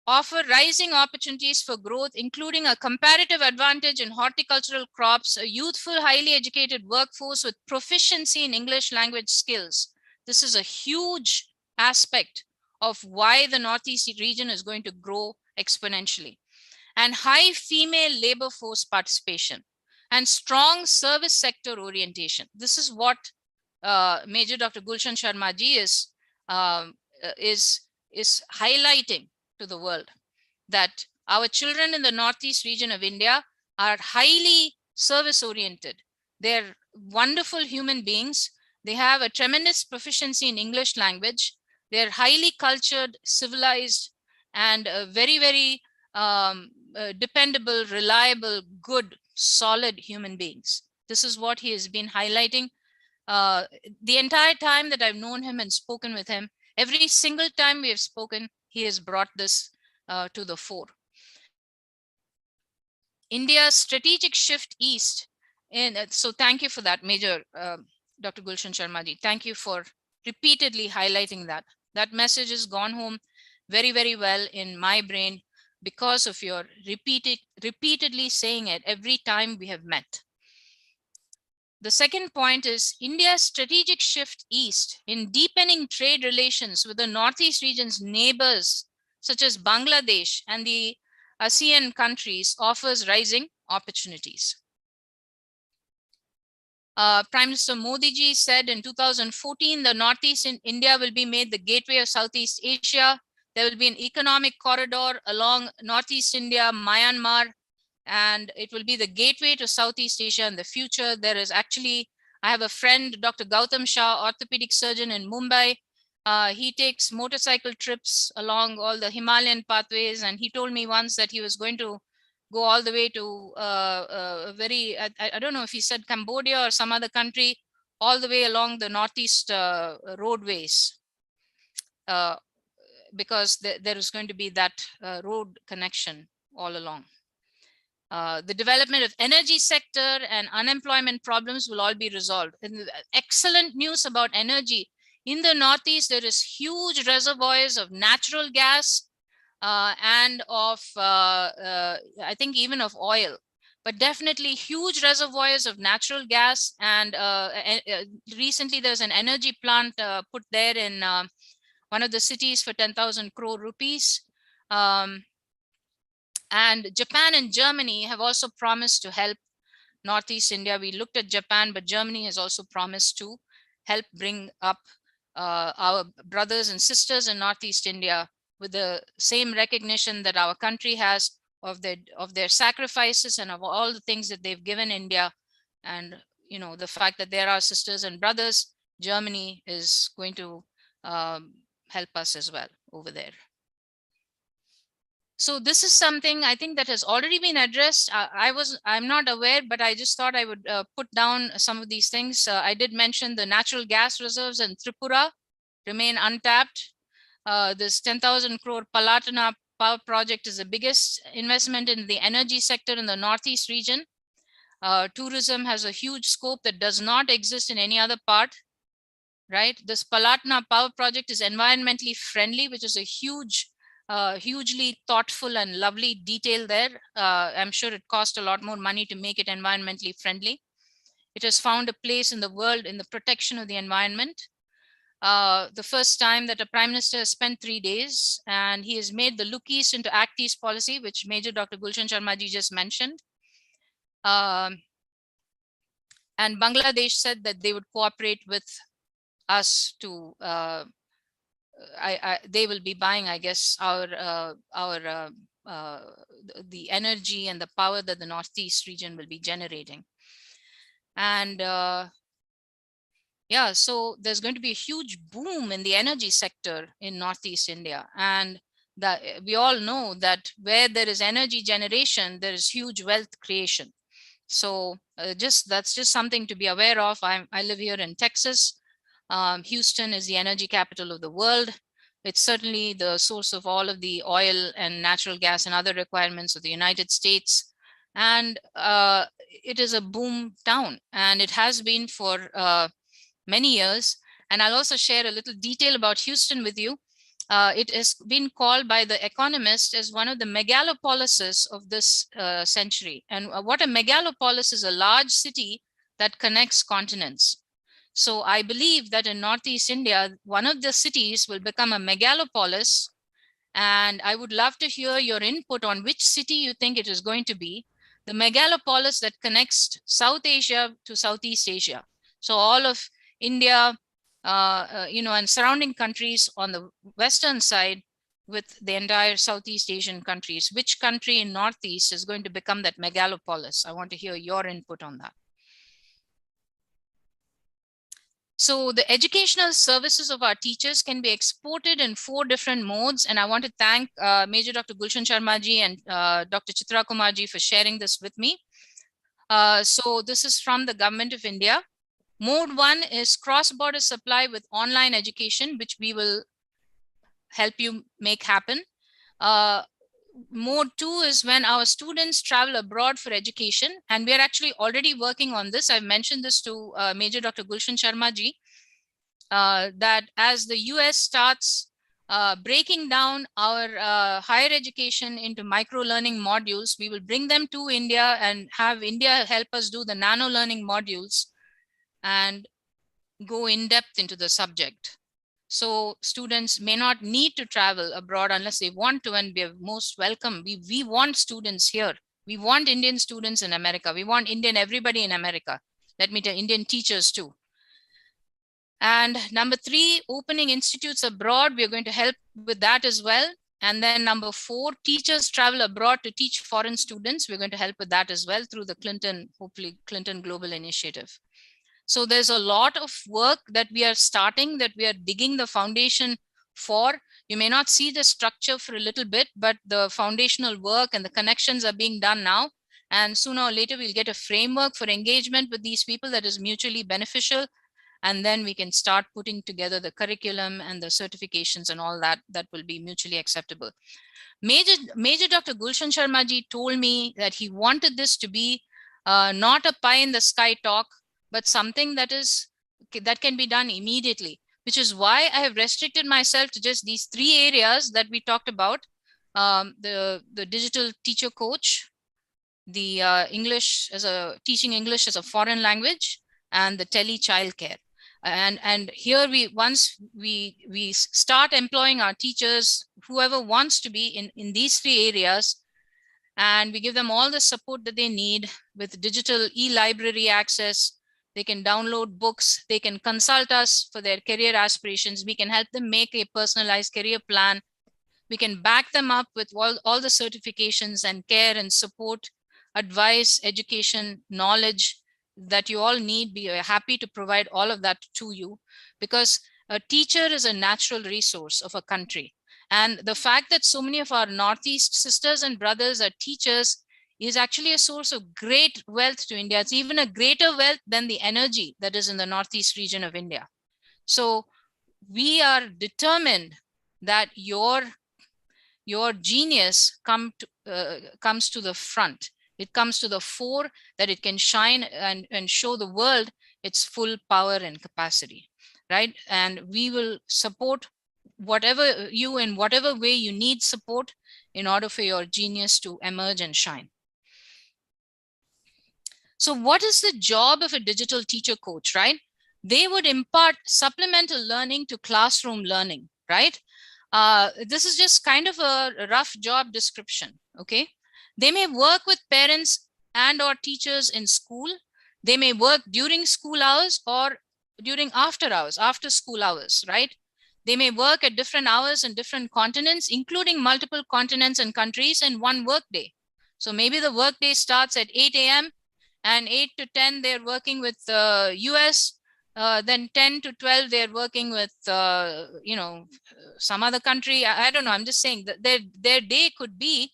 offer rising opportunities for growth, including a comparative advantage in horticultural crops, a youthful, highly educated workforce with proficiency in English language skills. This is a huge aspect of why the Northeast region is going to grow exponentially. And high female labor force participation and strong service sector orientation. This is what Major Dr. Gulshan Sharma ji is highlighting to the world, that our children in the Northeast region of India are highly service oriented. They're wonderful human beings. They have a tremendous proficiency in English language. They're highly cultured, civilized, and very, very dependable, reliable, good, solid human beings. This is what he has been highlighting the entire time that I've known him and spoken with him. Every single time we have spoken, he has brought this to the fore. India's strategic shift east. So thank you for that, Major Dr. Gulshan Sharma ji. Thank you for repeatedly highlighting that. That message has gone home very, very well in my brain because of your repeatedly saying it every time we have met. The second point is India's strategic shift east in deepening trade relations with the Northeast region's neighbors, such as Bangladesh and the ASEAN countries, offers rising opportunities. Prime Minister Modi ji said in 2014, the Northeast in India will be made the gateway of Southeast Asia. There will be an economic corridor along Northeast India, Myanmar, and it will be the gateway to Southeast Asia in the future. There is actually, I have a friend, Dr. Gautam Shah, orthopedic surgeon in Mumbai. He takes motorcycle trips along all the Himalayan pathways, and he told me once that he was going to go all the way to I don't know if he said Cambodia or some other country, all the way along the northeast roadways, because there is going to be that road connection all along. The development of energy sector and unemployment problems will all be resolved. And excellent news about energy. In the Northeast, there is huge reservoirs of natural gas and of, I think even of oil, but definitely huge reservoirs of natural gas. And recently there's an energy plant put there in one of the cities for 10,000 crore rupees. And Japan and Germany have also promised to help Northeast India. We looked at Japan, but Germany has also promised to help bring up our brothers and sisters in Northeast India with the same recognition that our country has of their sacrifices and of all the things that they've given India. And you know, the fact that they're our sisters and brothers, Germany is going to help us as well over there. So this is something I think that has already been addressed. I'm not aware, but I just thought I would put down some of these things. I did mention the natural gas reserves in Tripura remain untapped. This 10,000 crore Palatana power project is the biggest investment in the energy sector in the Northeast region. Tourism has a huge scope that does not exist in any other part, right? This Palatana power project is environmentally friendly, which is a hugely thoughtful and lovely detail there. I'm sure it cost a lot more money to make it environmentally friendly. It has found a place in the world in the protection of the environment. The first time that a prime minister has spent 3 days, and he has made the Look East into Act East policy, which Major Dr. Gulshan Sharma ji just mentioned. And Bangladesh said that they would cooperate with us to they will be buying, I guess, the energy and the power that the Northeast region will be generating. And yeah, so there's going to be a huge boom in the energy sector in Northeast India. And we all know that where there is energy generation, there is huge wealth creation. So that's just something to be aware of. I live here in Texas. Houston is the energy capital of the world. It's certainly the source of all of the oil and natural gas and other requirements of the United States. And it is a boom town, and it has been for many years. And I'll also share a little detail about Houston with you. It has been called by The Economist as one of the megalopolises of this century. And what a megalopolis is: a large city that connects continents. So I believe that in Northeast India, one of the cities will become a megalopolis. And I would love to hear your input on which city you think it is going to be. The megalopolis that connects South Asia to Southeast Asia. So all of India, and surrounding countries on the western side with the entire Southeast Asian countries. Which country in Northeast is going to become that megalopolis? I want to hear your input on that. So the educational services of our teachers can be exported in 4 different modes. And I want to thank Major Dr. Gulshan Sharma ji and Dr. Chitra Kumar ji for sharing this with me. So this is from the Government of India. Mode 1 is cross-border supply with online education, which we will help you make happen. Mode 2 is when our students travel abroad for education, and we are actually already working on this. I've mentioned this to Major Dr. Gulshan Sharma ji, that as the US starts breaking down our higher education into micro-learning modules, we will bring them to India and have India help us do the nano-learning modules and go in depth into the subject. So students may not need to travel abroad unless they want to, and we are most welcome. We want students here. We want Indian students in America. We want everybody in America. Let me tell Indian teachers too. And number 3, opening institutes abroad. We're going to help with that as well. And then number 4, teachers travel abroad to teach foreign students. We're going to help with that as well through the hopefully Clinton Global Initiative. So there's a lot of work that we are starting, that we are digging the foundation for. You may not see the structure for a little bit, but the foundational work and the connections are being done now. And sooner or later, we'll get a framework for engagement with these people that is mutually beneficial. And then we can start putting together the curriculum and the certifications and all that will be mutually acceptable. Major Dr. Gulshan Sharma ji told me that he wanted this to be not a pie in the sky talk, but something that can be done immediately, which is why I have restricted myself to just these 3 areas that we talked about: the digital teacher coach, the teaching English as a foreign language, and the tele childcare. And here once we start employing our teachers, whoever wants to be in these 3 areas, and we give them all the support that they need with digital e-library access. They can download books, they can consult us for their career aspirations, we can help them make a personalized career plan, we can back them up with all the certifications and care and support, advice, education, knowledge that you all need. We are happy to provide all of that to you, because a teacher is a natural resource of a country. And the fact that so many of our Northeast sisters and brothers are teachers is actually a source of great wealth to India. It's even a greater wealth than the energy that is in the Northeast region of India. So we are determined that your genius comes to the front. It comes to the fore, that it can shine and show the world its full power and capacity, right? And we will support in whatever way you need support in order for your genius to emerge and shine. So what is the job of a digital teacher coach, right? They would impart supplemental learning to classroom learning, right? This is just kind of a rough job description, okay? They may work with parents and or teachers in school. They may work during school hours or during after school hours, right? They may work at different hours in different continents, including multiple continents and countries in one workday. So maybe the workday starts at 8 a.m. and 8 to 10, they're working with the US. Then 10 to 12, they're working with, some other country. I don't know. I'm just saying that their day could be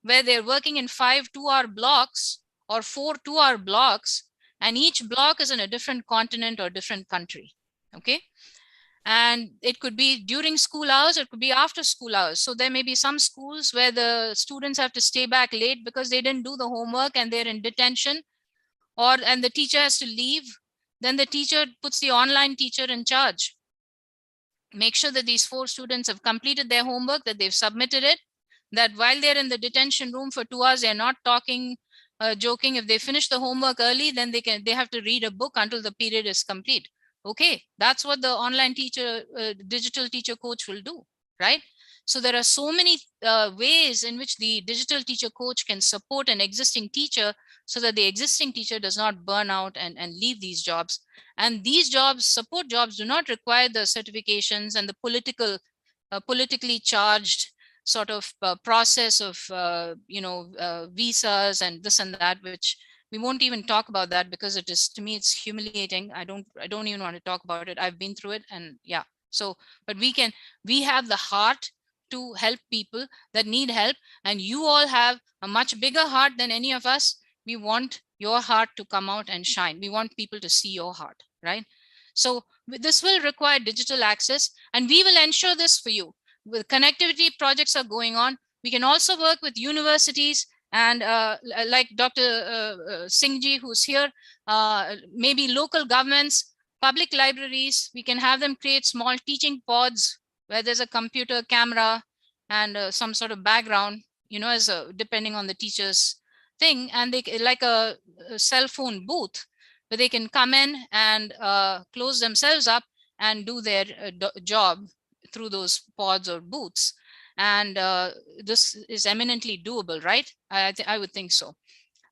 where they're working in 5 2-hour blocks or 4 2-hour blocks, and each block is in a different continent or different country. Okay. And it could be during school hours, it could be after school hours. So there may be some schools where the students have to stay back late because they didn't do the homework and they're in detention, and the teacher has to leave. Then the teacher puts the online teacher in charge. Make sure that these 4 students have completed their homework, that they've submitted it, that while they're in the detention room for 2 hours, they're not talking, joking. If they finish the homework early, then they have to read a book until the period is complete. Okay, that's what the online teacher, digital teacher coach will do, right? So there are so many ways in which the digital teacher coach can support an existing teacher so that the existing teacher does not burn out and leave these jobs. And these jobs, support jobs, do not require the certifications and the politically charged sort of process of, visas and this and that, which we won't even talk about that because it is, to me, it's humiliating. I don't even want to talk about it. I've been through it, and yeah. So, but we have the heart to help people that need help, and you all have a much bigger heart than any of us. We want your heart to come out and shine. We want people to see your heart, right? So this will require digital access, and we will ensure this for you. With connectivity projects are going on. We can also work with universities and like Dr. Singhji, who's here, maybe local governments, public libraries. We can have them create small teaching pods where there's a computer, camera, and some sort of background, as depending on the teacher's thing, and they like a cell phone booth where they can come in and close themselves up and do their job through those pods or booths. And this is eminently doable, right? I would think so.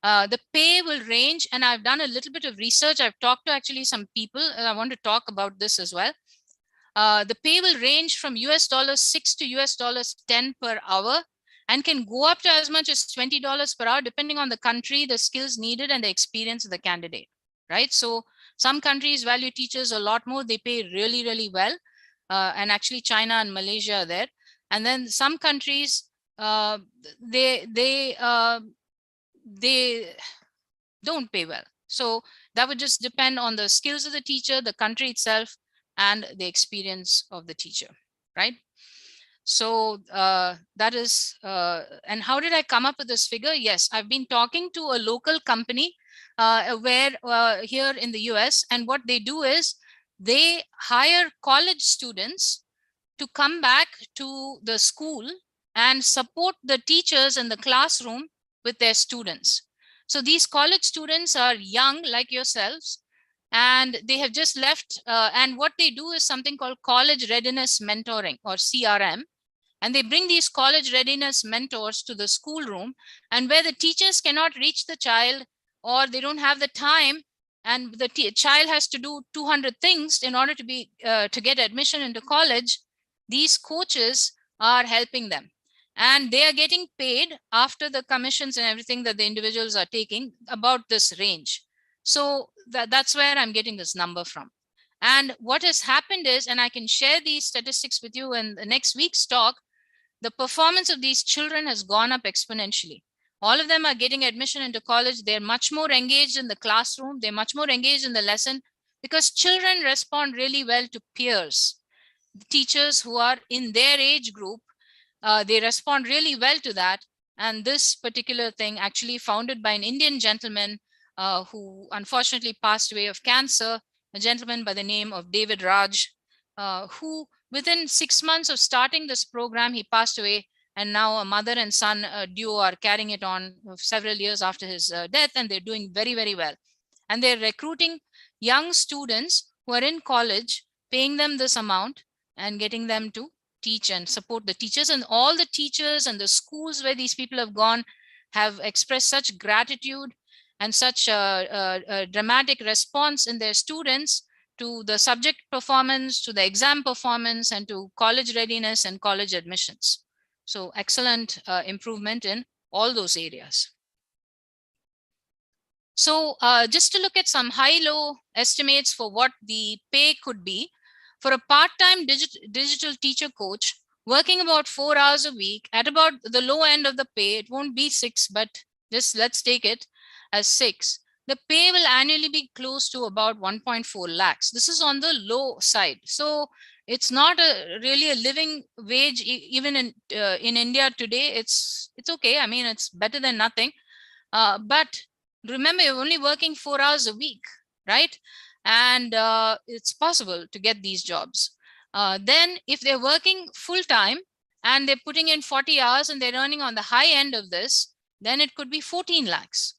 The pay will range, and I've done a little bit of research. I've talked to actually some people, and I want to talk about this as well. The pay will range from $6 to $10 per hour, and can go up to as much as $20 per hour, depending on the country, the skills needed, and the experience of the candidate, right? So some countries value teachers a lot more. They pay really, really well. And actually China and Malaysia are there. And then some countries, they don't pay well. So that would just depend on the skills of the teacher, the country itself, and the experience of the teacher, right? So that is, and how did I come up with this figure? Yes, I've been talking to a local company where here in the US, and what they do is they hire college students to come back to the school and support the teachers in the classroom with their students. So these college students are young like yourselves, and they have just left. And what they do is something called college readiness mentoring, or CRM. And they bring these college readiness mentors to the schoolroom, and where the teachers cannot reach the child, or they don't have the time, and the child has to do 200 things in order to be to get admission into college, these coaches are helping them, and they are getting paid after the commissions and everything that the individuals are taking, about this range. So that's where I'm getting this number from. And what has happened is, and I can share these statistics with you in the next week's talk, the performance of these children has gone up exponentially. All of them are getting admission into college. They're much more engaged in the classroom. They're much more engaged in the lesson, because children respond really well to peers. The teachers who are in their age group, they respond really well to that. And this particular thing, actually founded by an Indian gentleman who unfortunately passed away of cancer, a gentleman by the name of David Raj, who within 6 months of starting this program, he passed away. And now a mother and son duo are carrying it on several years after his death, and they're doing very, very well. And they're recruiting young students who are in college, paying them this amount and getting them to teach and support the teachers. And all the teachers and the schools where these people have gone have expressed such gratitude and such a dramatic response in their students to the subject performance, to the exam performance, and to college readiness and college admissions. So excellent improvement in all those areas. So just to look at some high-low estimates for what the pay could be. For a part-time digital teacher coach, working about 4 hours a week at about the low end of the pay, it won't be 6, but just let's take it as 6. The pay will annually be close to about 1.4 lakhs. This is on the low side. So it's not really a living wage, even in India today. It's okay. I mean, it's better than nothing. But remember, you're only working 4 hours a week, right? And it's possible to get these jobs. Then if they're working full time and they're putting in 40 hours and they're earning on the high end of this, then it could be 14 lakhs.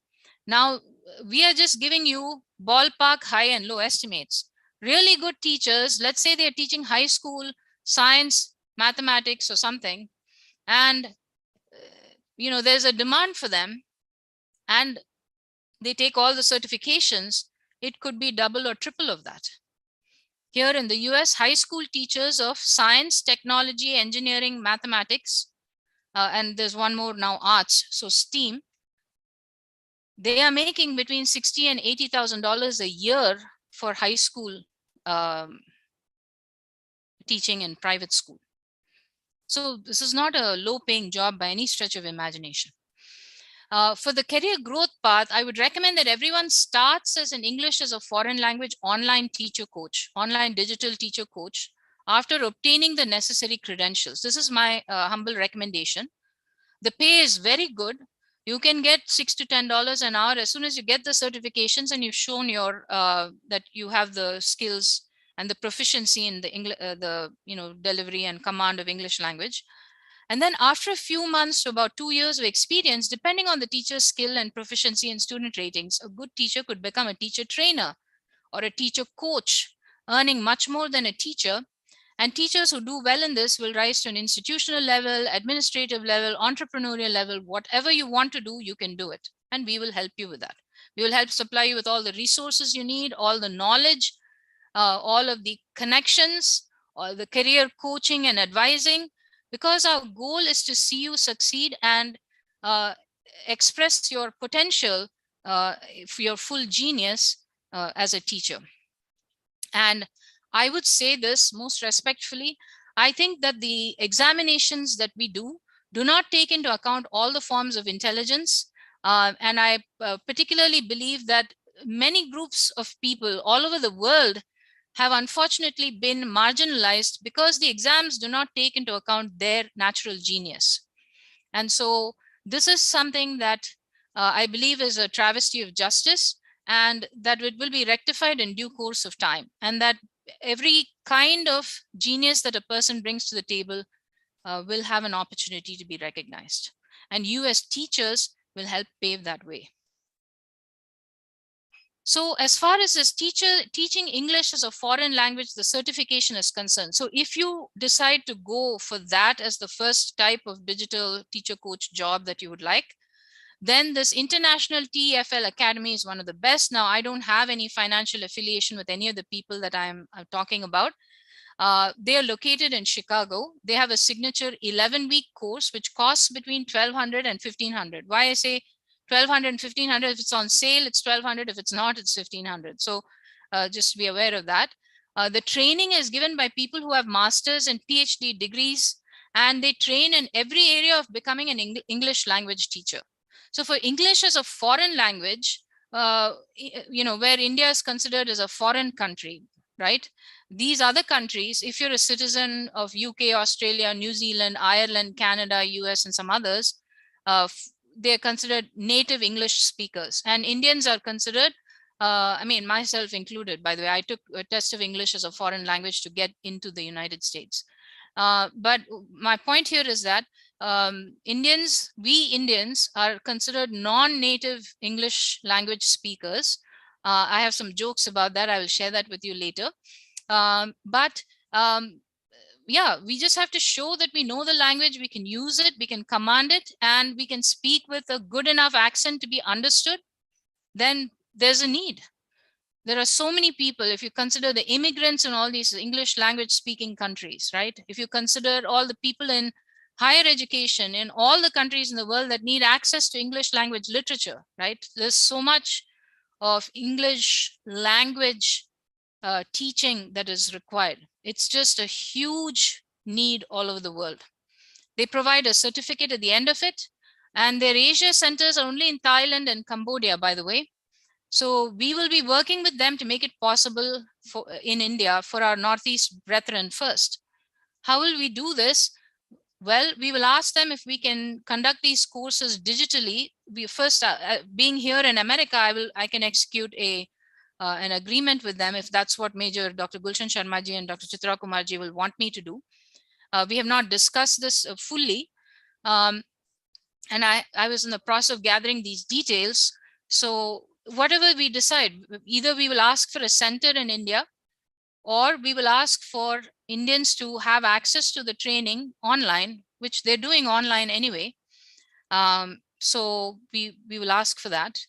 Now, we are just giving you ballpark high and low estimates. Really good teachers, let's say they're teaching high school, science, mathematics or something, and there's a demand for them, and they take all the certifications, it could be double or triple of that. Here in the US, high school teachers of science, technology, engineering, mathematics, and there's one more now, arts, so STEAM, they are making between $60,000 and $80,000 a year for high school teaching in private school. So this is not a low-paying job by any stretch of imagination. For the career growth path, I would recommend that everyone starts as an English as a foreign language online teacher coach, online digital teacher coach, after obtaining the necessary credentials. This is my humble recommendation. The pay is very good. You can get $6 to $10 an hour as soon as you get the certifications and you've shown your that you have the skills and the proficiency in the delivery and command of English language. And then after a few months to about 2 years of experience, depending on the teacher's skill and proficiency in student ratings, a good teacher could become a teacher trainer or a teacher coach, earning much more than a teacher. And teachers who do well in this will rise to an institutional level, administrative level, entrepreneurial level. Whatever you want to do, you can do it. And we will help you with that. We will help supply you with all the resources you need, all the knowledge, all of the connections, all the career coaching and advising, because our goal is to see you succeed and express your potential, for your full genius as a teacher. And I would say this most respectfully, I think that the examinations that we do not take into account all the forms of intelligence. And I particularly believe that many groups of people all over the world have unfortunately been marginalized because the exams do not take into account their natural genius. And so this is something that I believe is a travesty of justice, and that it will be rectified in due course of time, and that every kind of genius that a person brings to the table will have an opportunity to be recognized. And you as teachers will help pave that way. So as far as this teaching English as a foreign language, the certification is concerned. So if you decide to go for that as the first type of digital teacher coach job that you would like, then this International TEFL Academy is one of the best. Now, I don't have any financial affiliation with any of the people that I'm talking about. They are located in Chicago. They have a signature 11-week course, which costs between $1,200 and $1,500. Why I say $1,200 and $1,500? If it's on sale, it's $1,200. If it's not, it's $1,500. So just be aware of that. The training is given by people who have master's and PhD degrees, and they train in every area of becoming an English language teacher. So for English as a foreign language, where India is considered as a foreign country, right? These other countries, if you're a citizen of UK, Australia, New Zealand, Ireland, Canada, US, and some others, they're considered native English speakers. And Indians are considered, myself included, by the way, I took a test of English as a foreign language to get into the United States. But my point here is that we Indians are considered non-native English language speakers. I have some jokes about that. I will share that with you later. Yeah, we just have to show that we know the language, we can use it, we can command it, and we can speak with a good enough accent to be understood. Then there's a need. There are so many people, if you consider the immigrants in all these English language speaking countries, right? If you consider all the people in higher education in all the countries in the world that need access to English language literature, right? There's so much of English language teaching that is required. It's just a huge need all over the world. They provide a certificate at the end of it, and their Asia centers are only in Thailand and Cambodia, by the way. So we will be working with them to make it possible in India for our Northeast brethren first. How will we do this? Well, we will ask them if we can conduct these courses digitally. We first, being here in America, I can execute an agreement with them if that's what Major Dr. Gulshan Sharmaji and Dr. Chitra Kumarji will want me to do. We have not discussed this fully. And I was in the process of gathering these details. So whatever we decide, either we will ask for a center in India, or we will ask for Indians to have access to the training online, which they're doing online anyway. So we will ask for that.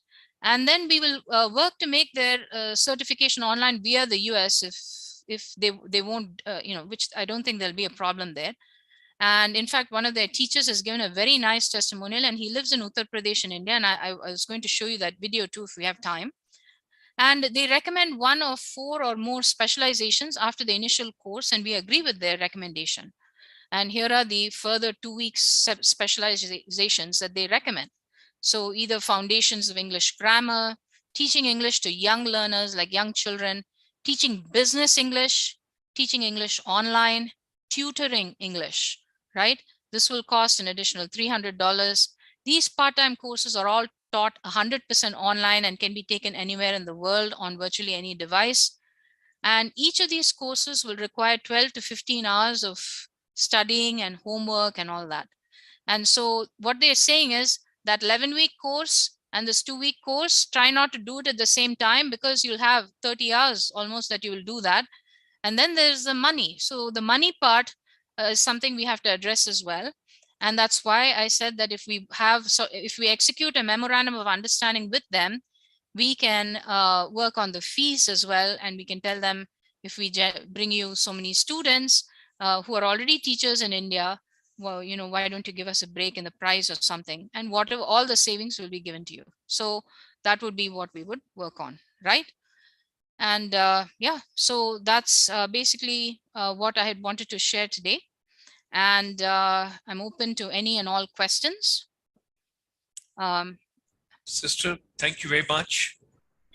And then we will work to make their certification online via the US if they won't, which I don't think there'll be a problem there. And in fact, one of their teachers has given a very nice testimonial, and he lives in Uttar Pradesh in India. And I was going to show you that video too if we have time. And they recommend 1 or 4 or more specializations after the initial course, and we agree with their recommendation. And here are the further 2 weeks specializations that they recommend. So either foundations of English grammar, teaching English to young learners like young children, teaching business English, teaching English online, tutoring English, right? This will cost an additional $300. These part-time courses are all taught 100% online and can be taken anywhere in the world on virtually any device. And each of these courses will require 12 to 15 hours of studying and homework and all that. And so what they're saying is that 11-week course and this 2-week course, try not to do it at the same time, because you'll have 30 hours almost that you will do that. And then there's the money. So the money part is something we have to address as well. And that's why I said that if we execute a memorandum of understanding with them, we can work on the fees as well. And we can tell them, if we bring you so many students who are already teachers in India, well, why don't you give us a break in the price or something? And whatever, all the savings will be given to you. So that would be what we would work on, right? And yeah, so that's basically what I had wanted to share today. And I'm open to any and all questions. Sister, thank you very much.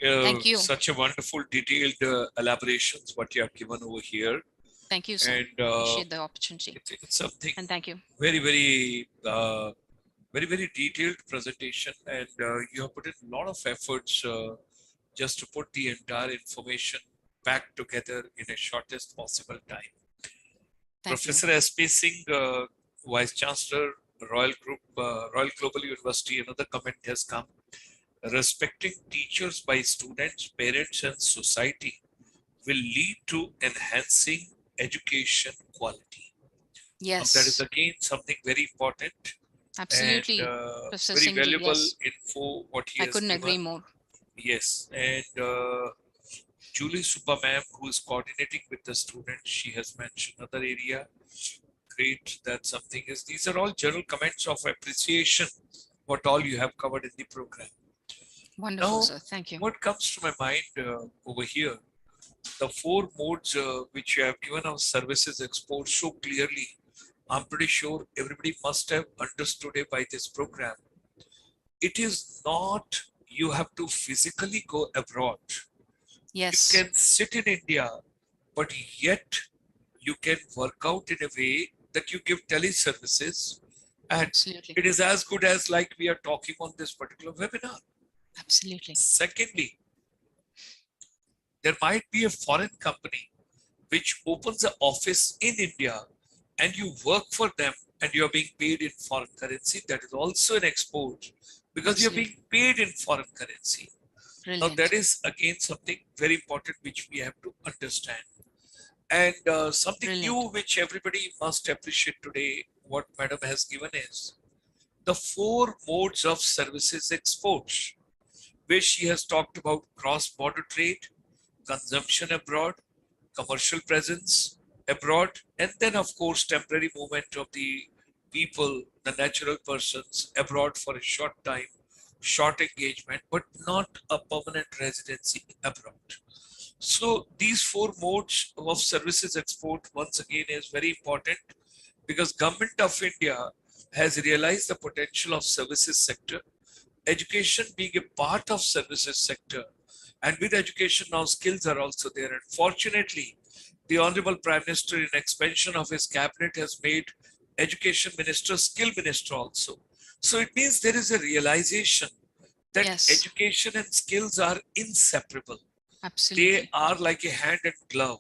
Thank you. Such a wonderful detailed elaborations what you have given over here. Thank you, sir. And Appreciate the opportunity. it's something And thank you. very, very detailed presentation. And you have put in a lot of efforts just to put the entire information back together in a shortest possible time. Thank Professor S.P. Singh, Vice Chancellor, Royal Global University, another comment has come. Respecting teachers by students, parents, and society will lead to enhancing education quality. Yes. That is again something very important. Absolutely. And Professor very Singhji, valuable yes. info what he I has couldn't given. agree more. Yes, and Julie Supa ma'am, who is coordinating with the students, she has mentioned another area. Great, that something is. These are all general comments of appreciation, what all you have covered in the program. Wonderful, Now, sir. Thank you. what comes to my mind over here, the four modes which you have given our services exposed so clearly, I'm pretty sure everybody must have understood it by this program. It is not you have to physically go abroad. Yes. You can sit in India, but yet you can work out in a way that you give teleservices, and Absolutely. it is as good as like we are talking on this particular webinar. Absolutely. Secondly, there might be a foreign company which opens an office in India and you work for them and you are being paid in foreign currency. That is also an export because you're being paid in foreign currency. Brilliant. Now, that is again something very important which we have to understand. And something new which everybody must appreciate today, what Madam has given is the four modes of services exports, where she has talked about cross-border trade, consumption abroad, commercial presence abroad, and then of course temporary movement of the people, the natural persons abroad for a short time, short engagement, but not a permanent residency abroad. So these four modes of services export once again is very important because Government of India has realized the potential of services sector, education being a part of services sector, and with education now skills are also there. And fortunately, the Honorable Prime Minister in expansion of his cabinet has made education minister skill minister also. So it means there is a realization that education and skills are inseparable. Absolutely. They are like a hand and glove,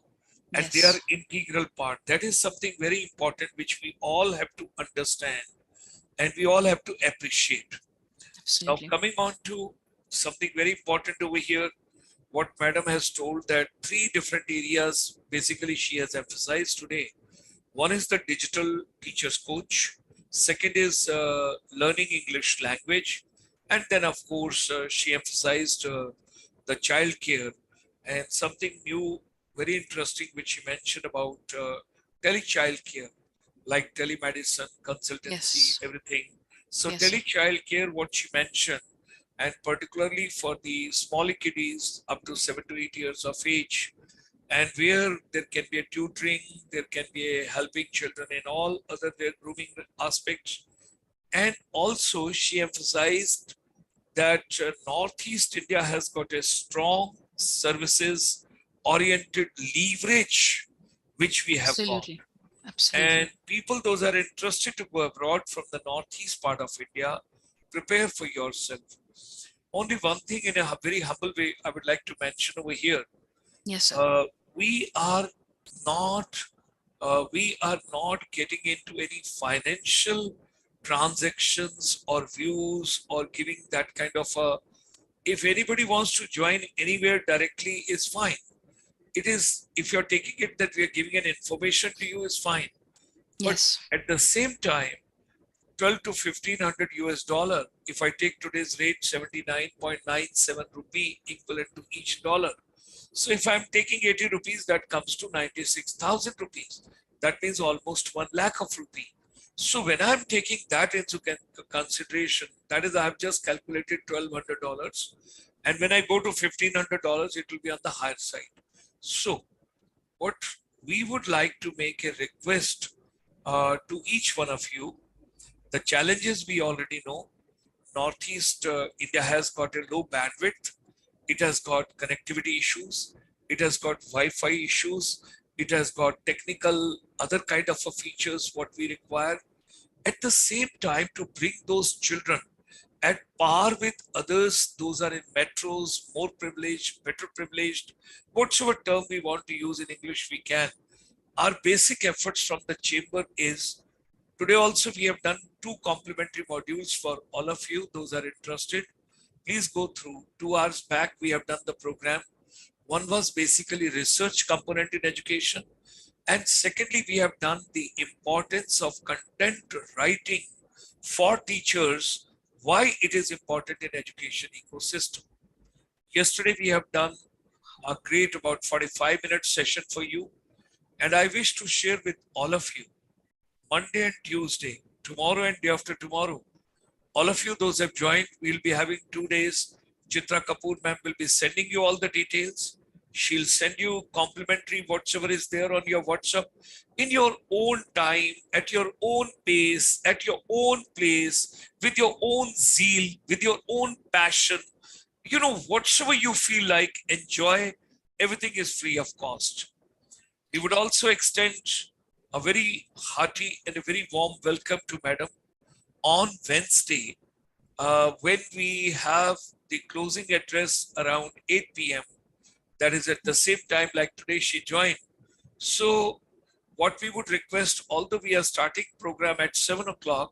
and they are integral part. That is something very important which we all have to understand and we all have to appreciate. Absolutely. Now coming on to something very important over here, what Madam has told that three different areas basically she has emphasized today. One is the digital teacher's coach. Second is learning English language. And then of course, she emphasized the child care and something new, very interesting, which she mentioned about tele-child care, like telemedicine, consultancy, everything. So tele-child care, what she mentioned, and particularly for the small kiddies up to 7 to 8 years of age, and where there can be a tutoring, there can be a helping children in all other their grooming aspects. And also she emphasized that Northeast India has got a strong services oriented leverage, which we have got. Absolutely. And people, those are interested to go abroad from the Northeast part of India, prepare for yourself. Only one thing in a very humble way I would like to mention over here. Yes, sir. We are not getting into any financial transactions or views or giving that kind of a, if anybody wants to join anywhere directly is fine. It is, if you're taking it that we are giving an information to you is fine. But at the same time, 12 to 1500 US dollar, if I take today's rate 79.97 rupee equivalent to each dollar. So if I'm taking 80 rupees, that comes to 96,000 rupees. That means almost 1 lakh of rupee. So when I'm taking that into consideration, that is, I've just calculated $1,200. And when I go to $1,500, it will be on the higher side. So what we would like to make a request to each one of you, the challenges we already know. Northeast India has got a low bandwidth. It has got connectivity issues. It has got Wi-Fi issues. It has got technical other kind of features what we require. At the same time, to bring those children at par with others, those are in metros, more privileged, better privileged, whatever term we want to use in English, we can. Our basic efforts from the chamber is, today also we have done 2 complimentary modules for all of you, those are interested. Please go through. 2 hours back, we have done the program. One was basically research component in education. And secondly, we have done the importance of content writing for teachers, why it is important in education ecosystem. Yesterday, we have done a great about 45-minute session for you. And I wish to share with all of you, Monday and Tuesday, tomorrow and day after tomorrow, all of you, those have joined, we'll be having 2 days. Chitra Kapoor ma'am will be sending you all the details. She'll send you complimentary whatever is there on your WhatsApp in your own time, at your own pace, at your own place, with your own zeal, with your own passion. You know, whatever you feel like, enjoy. Everything is free of cost. We would also extend a very hearty and a very warm welcome to Madam on Wednesday when we have the closing address around 8 p.m. That is at the same time like today she joined. So what we would request, although we are starting program at 7 o'clock,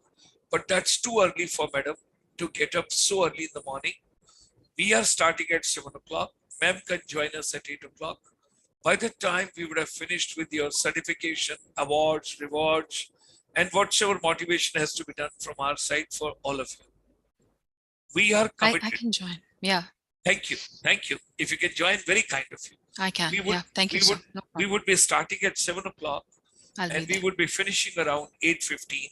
but that's too early for Madam to get up so early in the morning. We are starting at 7 o'clock. Ma'am can join us at 8 o'clock. By the time we would have finished with your certification, awards, rewards, and whatever motivation has to be done from our side for all of you. We are committed. I can join. Yeah. Thank you. Thank you. If you can join, very kind of you. I can. Yeah. Thank you, sir. No we would be starting at 7 o'clock and we would be finishing around 8:15.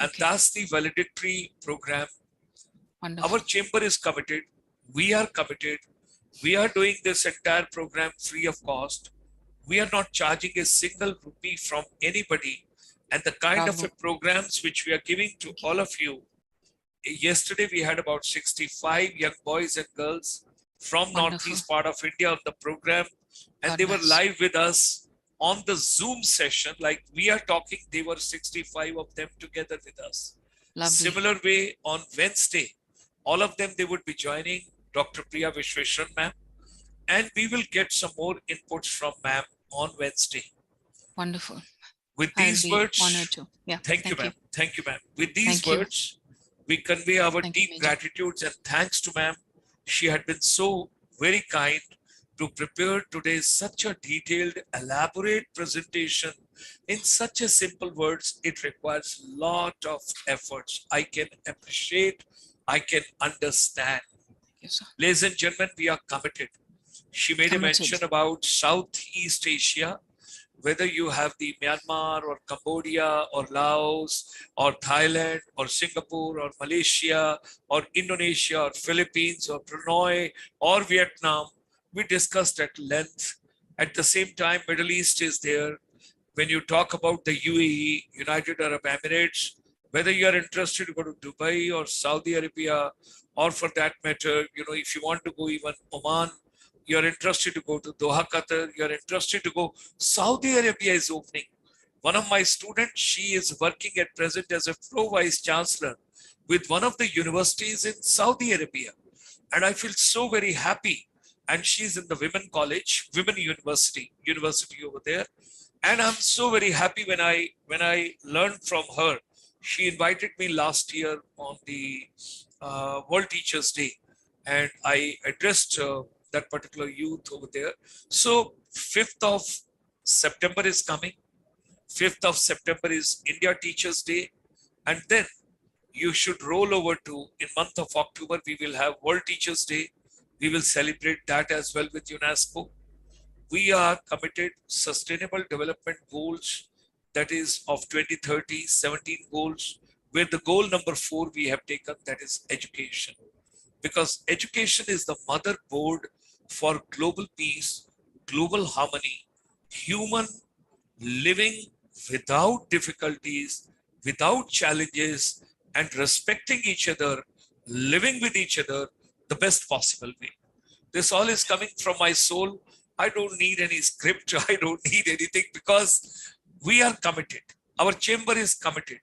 And that's the valedictory program. Wonderful. Our chamber is committed. We are committed. We are doing this entire program free of cost. We are not charging a single rupee from anybody. And the kind of programs which we are giving to all of you. Yesterday, we had about 65 young boys and girls from Northeast part of India on the program. And they were live with us on the Zoom session. Like we are talking, they were 65 of them together with us. Lovely. Similar way on Wednesday, all of them, they would be joining Dr. PRIYA VISWESWARAN ma'am. And we will get some more inputs from ma'am on Wednesday. Wonderful. With these words, honored to. Yeah. Thank you, ma'am. Thank you, ma'am. With these words, we convey our deep gratitude and thanks to ma'am. She had been so very kind to prepare today such a detailed, elaborate presentation in such a simple words. It requires a lot of efforts. I can appreciate, I can understand. Yes, sir. Ladies and gentlemen, we are committed. She made a mention about Southeast Asia. Whether you have the Myanmar or Cambodia or Laos or Thailand or Singapore or Malaysia or Indonesia or Philippines or Brunei or Vietnam, we discussed at length. At the same time, Middle East is there. When you talk about the UAE, United Arab Emirates, whether you are interested to go to Dubai or Saudi Arabia, or for that matter, you know, if you want to go even Oman, you're interested to go to Doha, Qatar, you're interested to go, Saudi Arabia is opening. One of my students, she is working at present as a pro vice chancellor with one of the universities in Saudi Arabia. And I feel so very happy. And she's in the women college, women university over there. And I'm so very happy when I learned from her. She invited me last year on the World Teachers Day. And I addressed that particular youth over there. So 5th of September is coming. 5th of September is India Teachers Day. And then you should roll over to, in month of October, we will have World Teachers Day. We will celebrate that as well with UNESCO. We are committed Sustainable Development Goals, that is of 2030, 17 goals, where the goal number 4 we have taken, that is education. because education is the motherboard for global peace, global harmony, human living without difficulties, without challenges, and respecting each other, living with each other the best possible way. This all is coming from my soul. I don't need any script. I don't need anything because we are committed. Our chamber is committed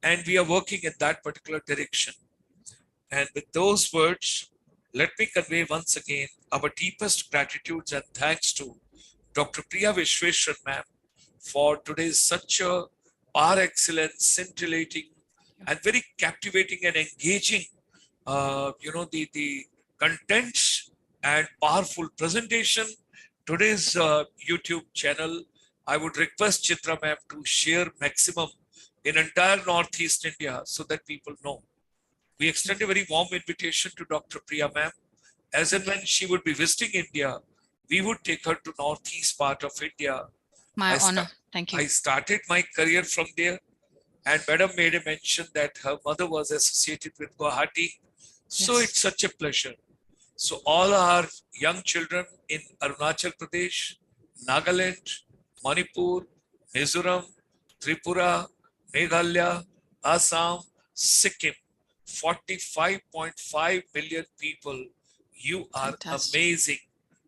and we are working in that particular direction. And with those words, let me convey once again our deepest gratitudes and thanks to Dr. PRIYA Visweswaran ma'am for today's such a par excellence, scintillating, and very captivating and engaging, the contents and powerful presentation. Today's YouTube channel, I would request Chitra ma'am to share maximum in entire Northeast India so that people know. We extend a very warm invitation to Dr. PRIYA ma'am. As and when she would be visiting India, we would take her to Northeast part of India. My honor. Thank you. I started my career from there, and Madam made a mention that her mother was associated with Guwahati. So Yes. it's such a pleasure. So all our young children in Arunachal Pradesh, Nagaland, Manipur, Mizoram, Tripura, Meghalaya, Assam, Sikkim, 45.5 million people. You are Fantastic. amazing.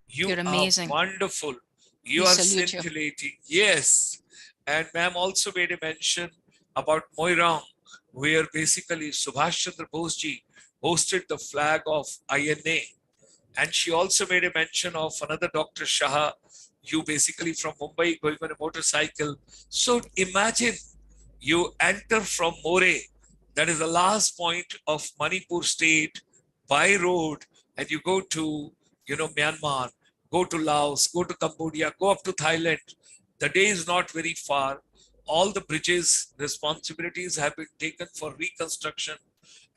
You're amazing. Are wonderful. You We are salute you. scintillating. Yes. And ma'am also made a mention about Moirang, where basically Subhash Chandra Bose ji hosted the flag of INA. And she also made a mention of another Dr. Shah, you basically from Mumbai going on a motorcycle. So imagine you enter from More, that is the last point of Manipur state, by road, and you go to, Myanmar, go to Laos, go to Cambodia, go up to Thailand. The day is not very far. All the bridges responsibilities have been taken for reconstruction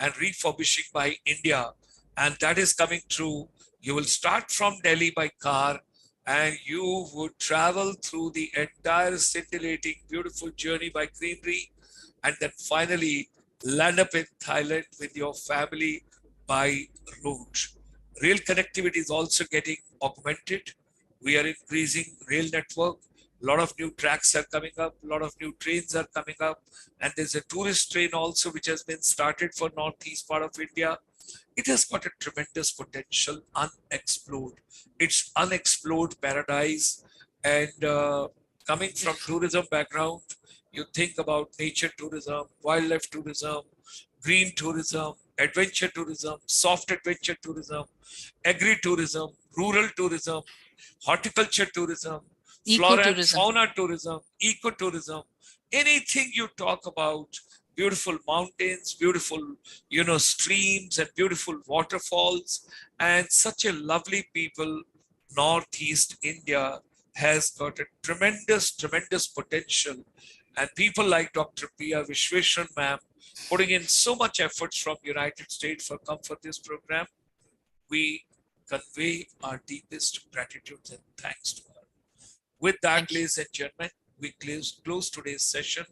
and refurbishing by India. And that is coming true. You will start from Delhi by car and you would travel through the entire scintillating, beautiful journey by greenery. And then finally land up in Thailand with your family by road. Rail connectivity is also getting augmented. We are increasing rail network. A lot of new tracks are coming up. A lot of new trains are coming up. And there's a tourist train also, which has been started for Northeast part of India. It has got a tremendous potential, unexplored. It's unexplored paradise. And coming from tourism background, you think about nature tourism, wildlife tourism, green tourism, adventure tourism, soft adventure tourism, agri-tourism, rural tourism, horticulture tourism, flora and fauna tourism, ecotourism, anything you talk about, beautiful mountains, beautiful, streams and beautiful waterfalls, and such a lovely people. Northeast India has got a tremendous, tremendous potential. And people like Dr. PRIYA Visweswaran ma'am putting in so much efforts from United States for come for this program. We convey our deepest gratitude and thanks to her. With that, ladies and gentlemen, we close today's session.